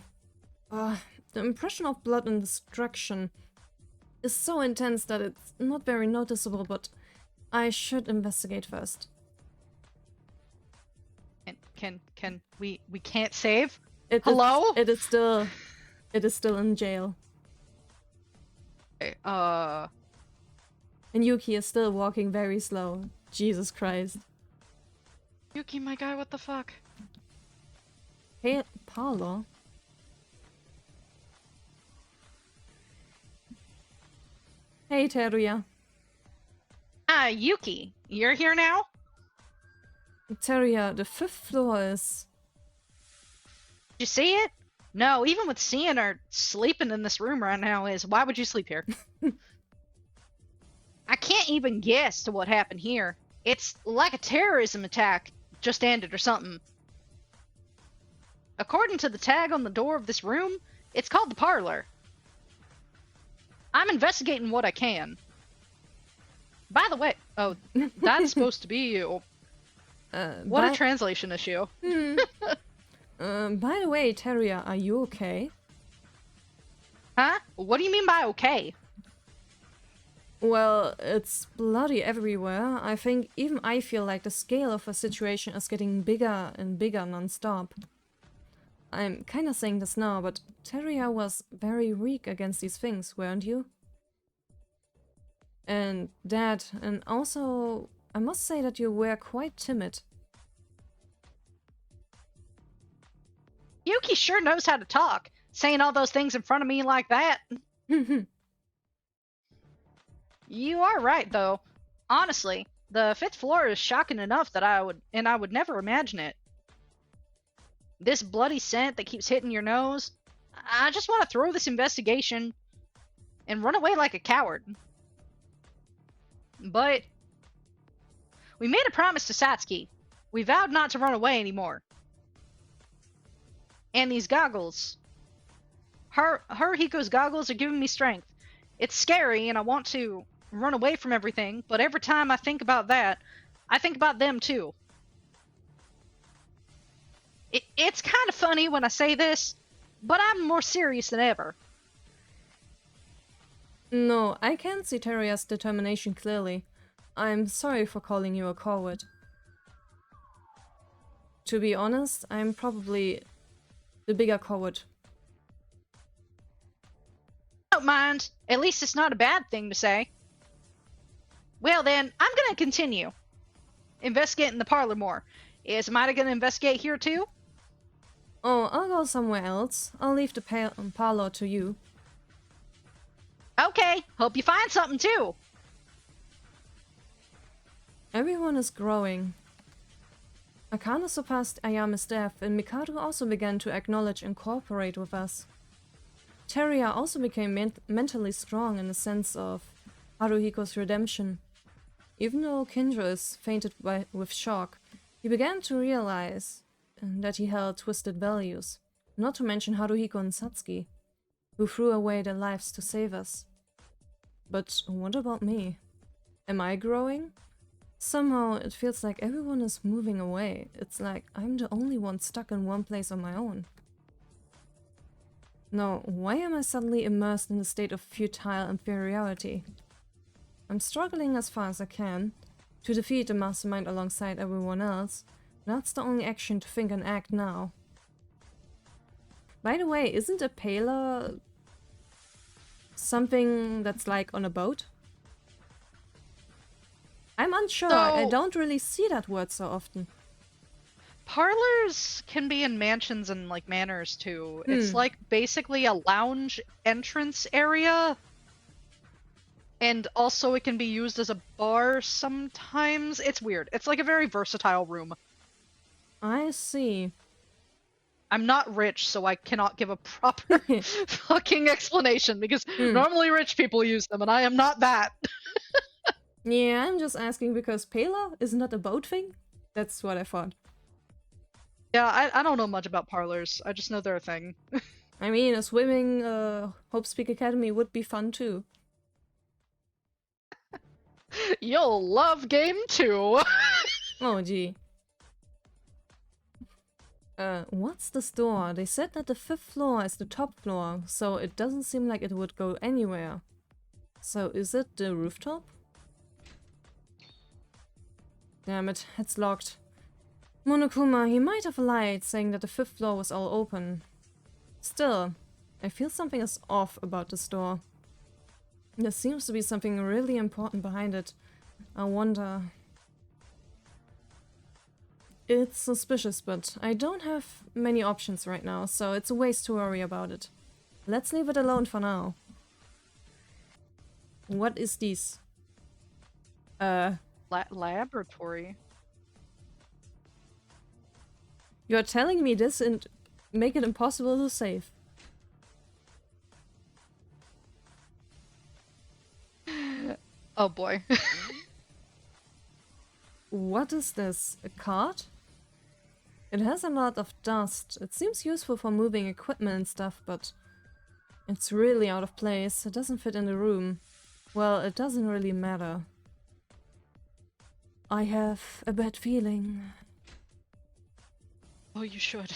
The impression of blood and destruction is so intense that it's not very noticeable, but I should investigate first. Can we can't save? Hello? It is still in jail. Okay, And Yuki is still walking very slow. Jesus Christ. Yuki, my guy, what the fuck? Hey, Paolo. Hey, Teruya. Yuki, you're here now? Teruya, the 5th floor is... Did you see it? No, even with seeing her sleeping in this room right now why would you sleep here? I can't even guess to what happened here. It's like a terrorism attack just ended or something. According to the tag on the door of this room, it's called the parlor. I'm investigating what I can. By the way, oh, that's supposed to be you. What a translation issue. By the way, Teruya, are you okay? Huh? What do you mean by okay? Well, it's bloody everywhere. I think even I feel like the scale of the situation is getting bigger and bigger non-stop. I'm kinda saying this now, but Teruya was very weak against these things, weren't you? And that, and also, I must say that you were quite timid. Yuki sure knows how to talk, saying all those things in front of me like that. You are right, though. Honestly, the 5th floor is shocking enough that I would never imagine it. This bloody scent that keeps hitting your nose, I just want to throw this investigation and run away like a coward. But we made a promise to Satsuki. We vowed not to run away anymore. And these goggles. Haruhiko's goggles are giving me strength. It's scary and I want to run away from everything, but every time I think about that, I think about them too. It's kind of funny when I say this, but I'm more serious than ever. No, I can see Teruya's determination clearly. I'm sorry for calling you a coward. To be honest, I'm probably the bigger coward. Don't mind. At least it's not a bad thing to say. Well then, I'm gonna continue. Investigating the parlor more. Is Maida gonna investigate here too? Oh, I'll go somewhere else. I'll leave the parlor to you. Okay, hope you find something too. Everyone is growing. Akane surpassed Ayame's death, and Mikado also began to acknowledge and cooperate with us. Teruya also became mentally strong in the sense of Haruhiko's redemption. Even though Kindra is fainted with shock, he began to realize that he held twisted values, not to mention Haruhiko and Satsuki, who threw away their lives to save us. But what about me? Am I growing? Somehow it feels like everyone is moving away. It's like I'm the only one stuck in one place on my own. Now, why am I suddenly immersed in a state of futile inferiority? I'm struggling as far as I can to defeat the mastermind alongside everyone else. That's the only action to think and act now. By the way, isn't a paler something that's like on a boat? I'm unsure. I don't really see that word so often. Parlors can be in mansions and like manors too. It's like basically a lounge entrance area. And also it can be used as a bar sometimes. It's weird. It's like a very versatile room. I see. I'm not rich, so I cannot give a proper fucking explanation because normally rich people use them and I am not that. Yeah, I'm just asking because paler isn't that a boat thing? That's what I thought. Yeah, I don't know much about parlors. I just know they're a thing. I mean, a swimming Hope Speak Academy would be fun too. You'll love game 2. Oh gee. What's this door? They said that the 5th floor is the top floor, so it doesn't seem like it would go anywhere. So is it the rooftop? Damn it, it's locked. Monokuma, he might have lied, saying that the 5th floor was all open. Still, I feel something is off about this door. There seems to be something really important behind it. I wonder... It's suspicious, but I don't have many options right now, so it's a waste to worry about it. Let's leave it alone for now. What is this? Laboratory. You're telling me this and make it impossible to save. Oh boy. What is this? A cart? It has a lot of dust. It seems useful for moving equipment and stuff, but it's really out of place. It doesn't fit in the room. Well, it doesn't really matter. I have a bad feeling. Oh, you should.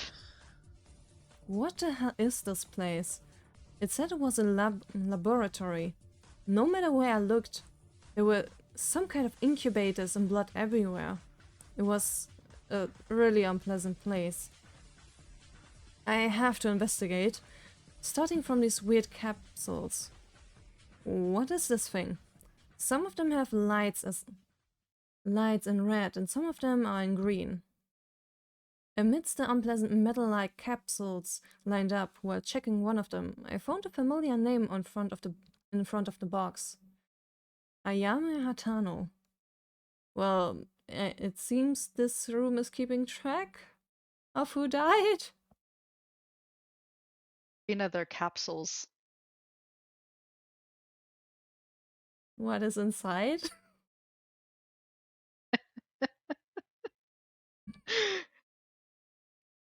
What the hell is this place? It said it was a laboratory. No matter where I looked, there were some kind of incubators and blood everywhere. It was a really unpleasant place. I have to investigate, starting from these weird capsules. What is this thing? Some of them have lights in red and some of them are in green. Amidst the unpleasant metal-like capsules lined up while checking one of them, I found a familiar name in front of the box. Ayame Hatano. Well, it seems this room is keeping track of who died. They're capsules. What is inside?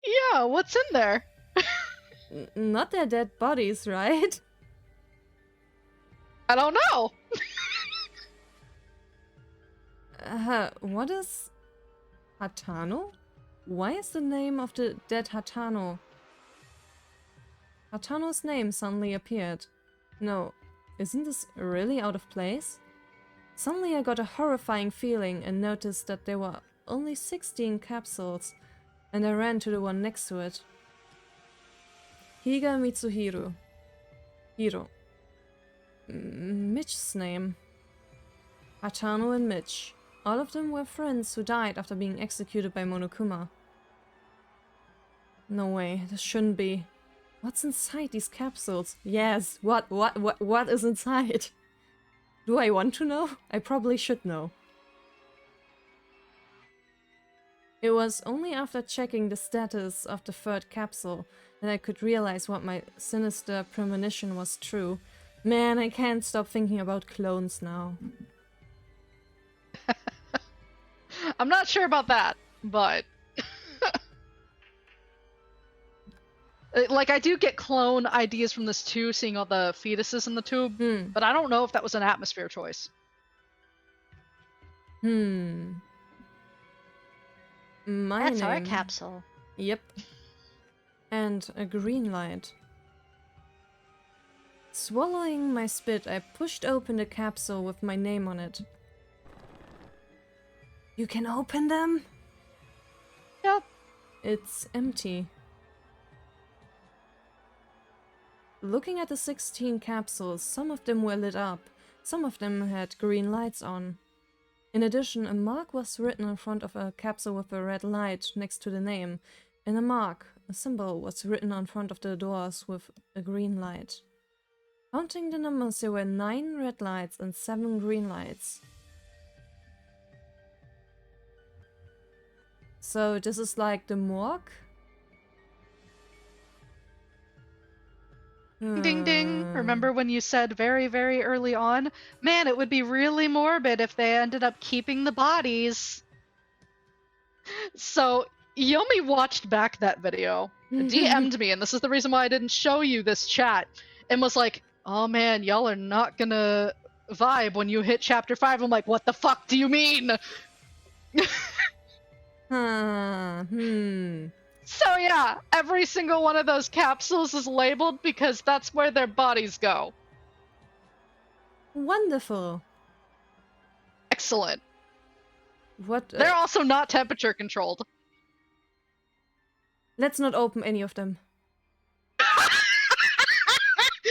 Yeah, what's in there? Not their dead bodies, right? I don't know. What is Hatano? Why is the name of the dead Hatano? Hatano's name suddenly appeared. No, isn't this really out of place? Suddenly I got a horrifying feeling and noticed that there were only 16 capsules, and I ran to the one next to it. Higa Mitsuhiro. Hiro. Mitch's name. Hatano and Mitch. All of them were friends who died after being executed by Monokuma. No way, this shouldn't be. What's inside these capsules? Yes, what is inside? Do I want to know? I probably should know. It was only after checking the status of the 3rd capsule that I could realize what my sinister premonition was true. Man, I can't stop thinking about clones now. I'm not sure about that, but... like, I do get clone ideas from this too, seeing all the fetuses in the tube, but I don't know if that was an atmosphere choice. That's our name. capsule. Yep. And a green light. Swallowing my spit, I pushed open the capsule with my name on it. You can open them? Yep. It's empty. Looking at the 16 capsules, some of them were lit up, some of them had green lights on. In addition, a mark was written in front of a capsule with a red light next to the name. In a mark, a symbol was written on front of the doors with a green light. Counting the numbers, there were 9 red lights and 7 green lights. So this is like the morgue? Ding ding. Remember when you said very, very early on, man, it would be really morbid if they ended up keeping the bodies. So, Yomi watched back that video, DM'd me, and this is the reason why I didn't show you this chat, and was like, oh man, y'all are not gonna vibe when you hit chapter 5. I'm like, what the fuck do you mean? So yeah, every single one of those capsules is labeled because that's where their bodies go. Wonderful. Excellent. What? They're also not temperature controlled. Let's not open any of them.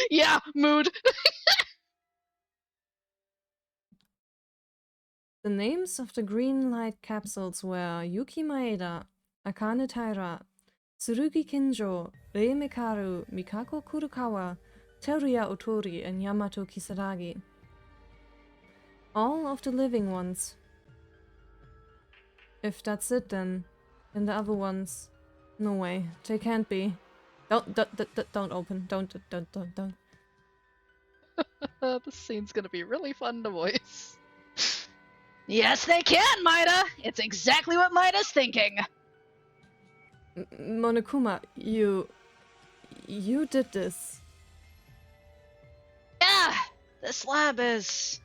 Yeah, mood. The names of the green light capsules were Yuki Maeda, Akane Taira, Tsurugi Kinjo, Rei Mekaru, Mikako Kurokawa, Teruya Otori, and Yamato Kisaragi. All of the living ones. If that's it then, and the other ones, no way, they can't be. Don't open, don't. This scene's gonna be really fun to voice. Yes, they can, Maida! It's exactly what Maida's thinking. Monokuma, you did this. Yeah, this lab is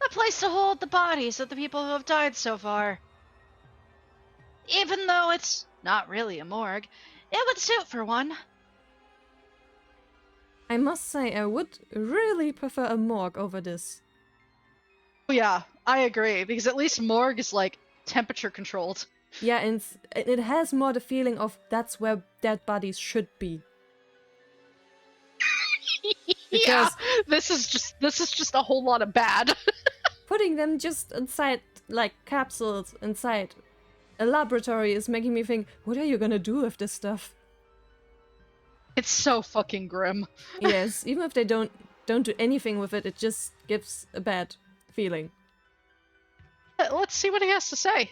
a place to hold the bodies of the people who have died so far. Even though it's not really a morgue, it would suit for one. I must say, I would really prefer a morgue over this. Oh yeah, I agree, because at least morgue is like temperature controlled. Yeah, and it has more the feeling of that's where dead bodies should be. Yeah, this is just a whole lot of bad. Putting them just inside, like, capsules inside a laboratory is making me think, what are you gonna do with this stuff? It's so fucking grim. Yes, even if they don't do anything with it, it just gives a bad feeling. Let's see what he has to say.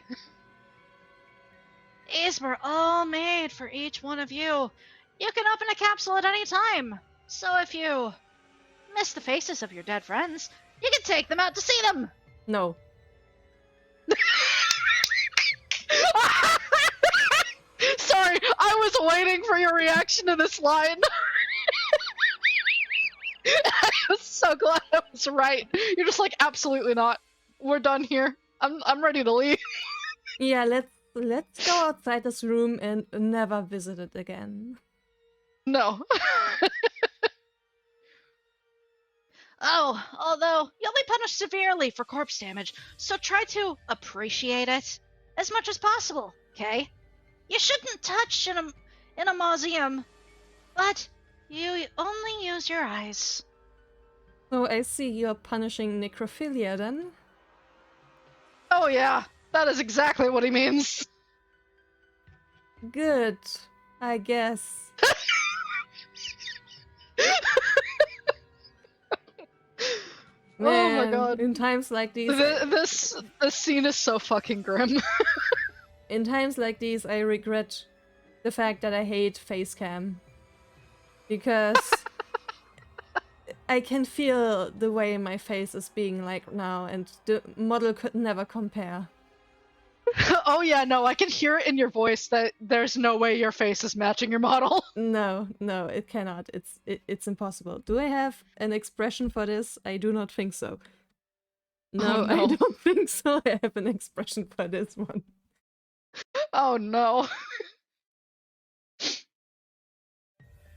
These were all made for each one of you. You can open a capsule at any time. So if you miss the faces of your dead friends, you can take them out to see them. No. Sorry, I was waiting for your reaction to this line. I was so glad I was right. You're just like, absolutely not. We're done here. I'm ready to leave. Yeah, let's go outside this room and never visit it again. No. Oh, although you'll be punished severely for corpse damage, so try to appreciate it as much as possible, okay? You shouldn't touch in a museum, but you only use your eyes. So I see you're punishing necrophilia then? Oh yeah, that is exactly what he means. Good, I guess. Man, oh my god. in times like these... This scene is so fucking grim. In times like these, I regret the fact that I hate facecam. Because I can feel the way my face is being like now, and the model could never compare. Oh yeah, no, I can hear it in your voice that there's no way your face is matching your model. No, it cannot. It's impossible. Do I have an expression for this? I do not think so. No, Oh, no. I don't think so. I have an expression for this one. Oh no.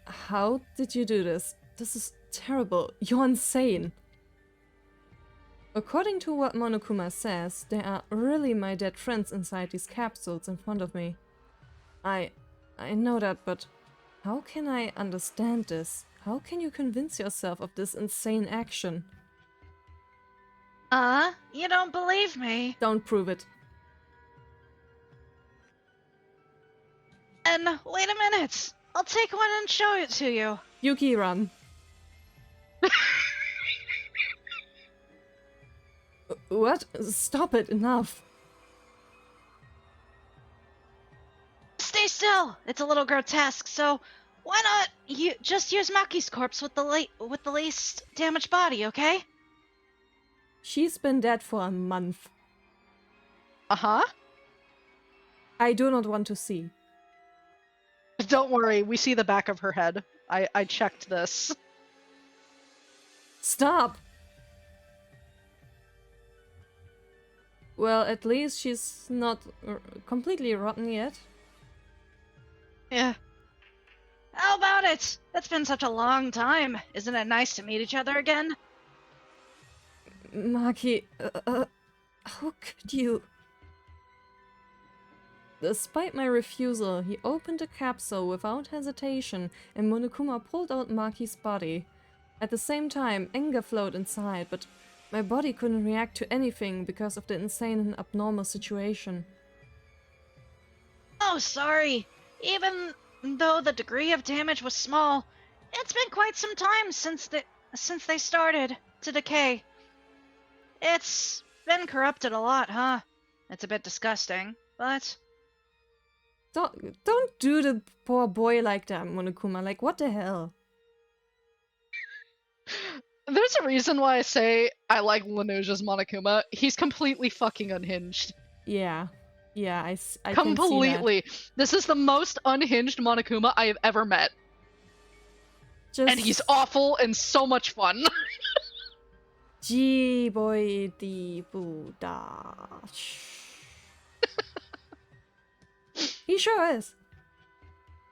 How did you do this? This is terrible. You're insane. According to what Monokuma says, there are really my dead friends inside these capsules in front of me. I know that, but how can I understand this? How can you convince yourself of this insane action? You don't believe me. Don't prove it. And wait a minute. I'll take one and show it to you. Yuki, run. What? Stop it, enough. Stay still. It's a little grotesque, so why not you just use Maki's corpse with the least damaged body, okay? She's been dead for a month. Uh-huh. I do not want to see. Don't worry, we see the back of her head. I checked this. Stop! Well, at least she's not completely rotten yet. Yeah. How about it? It's been such a long time. Isn't it nice to meet each other again? Maki, how could you? Despite my refusal, he opened the capsule without hesitation, and Monokuma pulled out Maki's body. At the same time, anger flowed inside, but my body couldn't react to anything because of the insane and abnormal situation. Oh, sorry. Even though the degree of damage was small, it's been quite some time since they started to decay. It's been corrupted a lot, huh? It's a bit disgusting, but... Don't do the poor boy like that, Monokuma. Like, what the hell? There's a reason why I say I like Lenosia's Monokuma. He's completely fucking unhinged. Yeah. Yeah, I completely. Can see that. This is the most unhinged Monokuma I have ever met. And he's awful and so much fun. G-boy di Buddha. He sure is.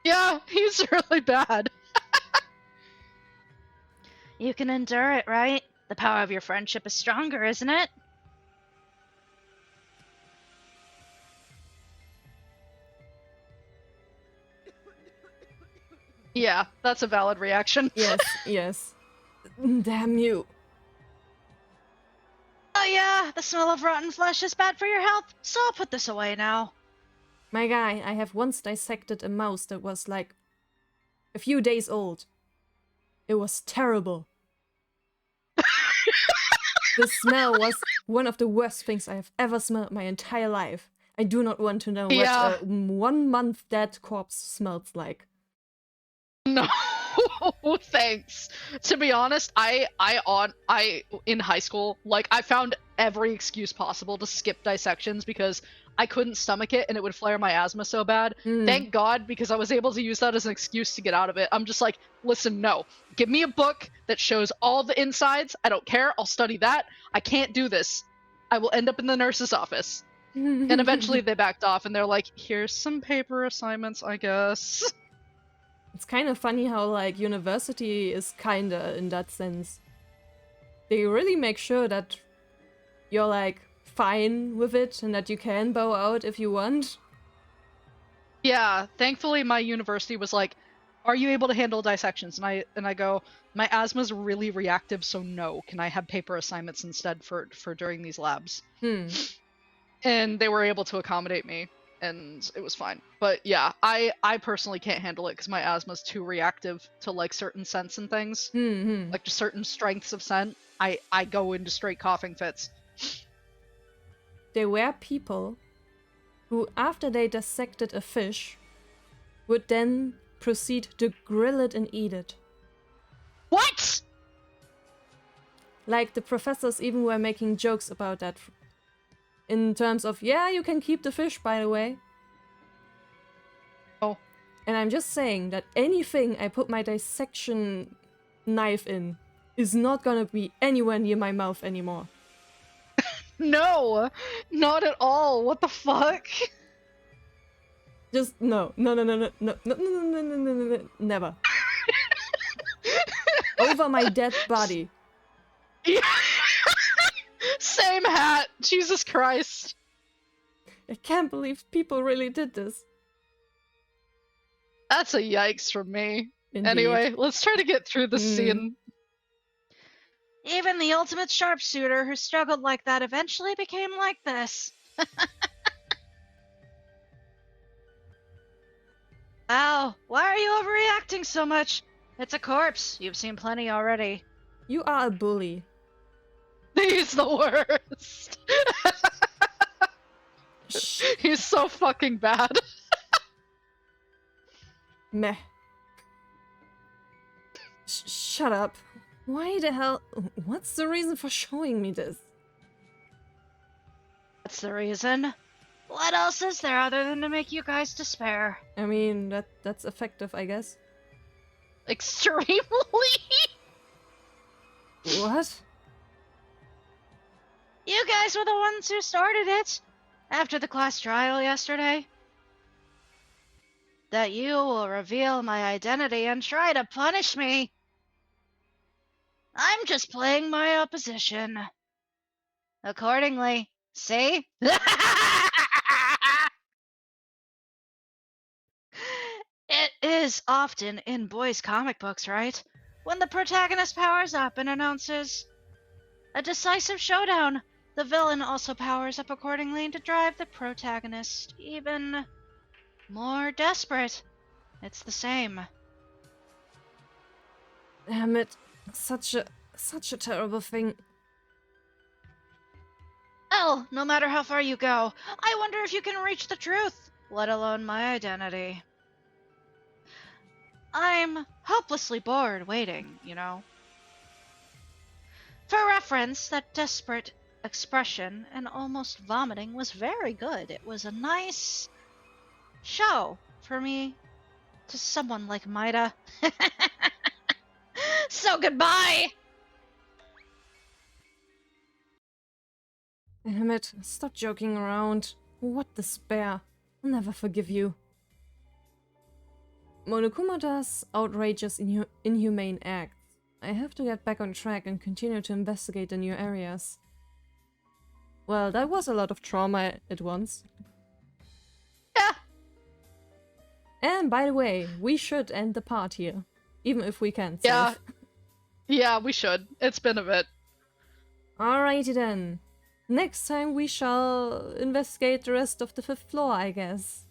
Yeah, he's really bad. You can endure it, right? The power of your friendship is stronger, isn't it? Yeah, that's a valid reaction. Yes, yes. Damn you. Oh yeah, the smell of rotten flesh is bad for your health, so I'll put this away now. My guy, I have once dissected a mouse that was like a few days old. It was terrible. The smell was one of the worst things I have ever smelled my entire life. I do not want to know what a 1 month dead corpse smells like. No, thanks. To be honest, I in high school, like, I found every excuse possible to skip dissections because I couldn't stomach it and it would flare my asthma so bad. Thank God, because I was able to use that as an excuse to get out of it. I'm just like, listen, no. Give me a book that shows all the insides. I don't care. I'll study that. I can't do this. I will end up in the nurse's office. And eventually they backed off and they're like, here's some paper assignments, I guess. It's kind of funny how, like, university is kinda in that sense. They really make sure that you're, like, fine with it and that you can bow out if you want. Yeah, thankfully my university was like, are you able to handle dissections? And I go, my asthma's really reactive, so no. Can I have paper assignments instead for during these labs? And they were able to accommodate me, and it was fine. But yeah, I personally can't handle it because my asthma's too reactive to, like, certain scents and things. Like, just certain strengths of scent. I go into straight coughing fits. There were people who, after they dissected a fish, would then proceed to grill it and eat it. What? Like, the professors even were making jokes about that. In terms of, yeah, you can keep the fish, by the way. Oh. And I'm just saying that anything I put my dissection knife in is not gonna be anywhere near my mouth anymore. No, not at all. What the fuck? Just no, never. over my dead body. Yeah. Same hat. Jesus Christ. I can't believe people really did this. That's a yikes from me. Indeed. Anyway, let's try to get through the scene. Even the ultimate sharpshooter who struggled like that eventually became like this. Ow, why are you overreacting so much? It's a corpse. You've seen plenty already. You are a bully. He's the worst. Shh. He's so fucking bad. Meh. Shut up. Why the hell? What's the reason for showing me this? That's the reason. What else is there other than to make you guys despair? I mean, that's effective, I guess. Extremely. What? You guys were the ones who started it. After the class trial yesterday. That you will reveal my identity and try to punish me. I'm just playing my opposition. Accordingly, see? It is often in boys' comic books, right? When the protagonist powers up and announces a decisive showdown, the villain also powers up accordingly to drive the protagonist even more desperate. It's the same. Damn it. Such a terrible thing. Well, no matter how far you go, I wonder if you can reach the truth, let alone my identity. I'm hopelessly bored waiting, you know. For reference, that desperate expression and almost vomiting was very good. It was a nice show for me to someone like Maida. So goodbye! Damn it. Stop joking around. What despair. I'll never forgive you. Monokuma does outrageous inhumane acts. I have to get back on track and continue to investigate the new areas. Well, that was a lot of trauma at once. Yeah. And by the way, we should end the part here. Even if we can't save. Yeah. Yeah, we should. It's been a bit. Alrighty then. Next time we shall investigate the rest of the 5th floor, I guess.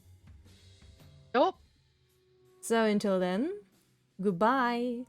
Nope. So until then, goodbye.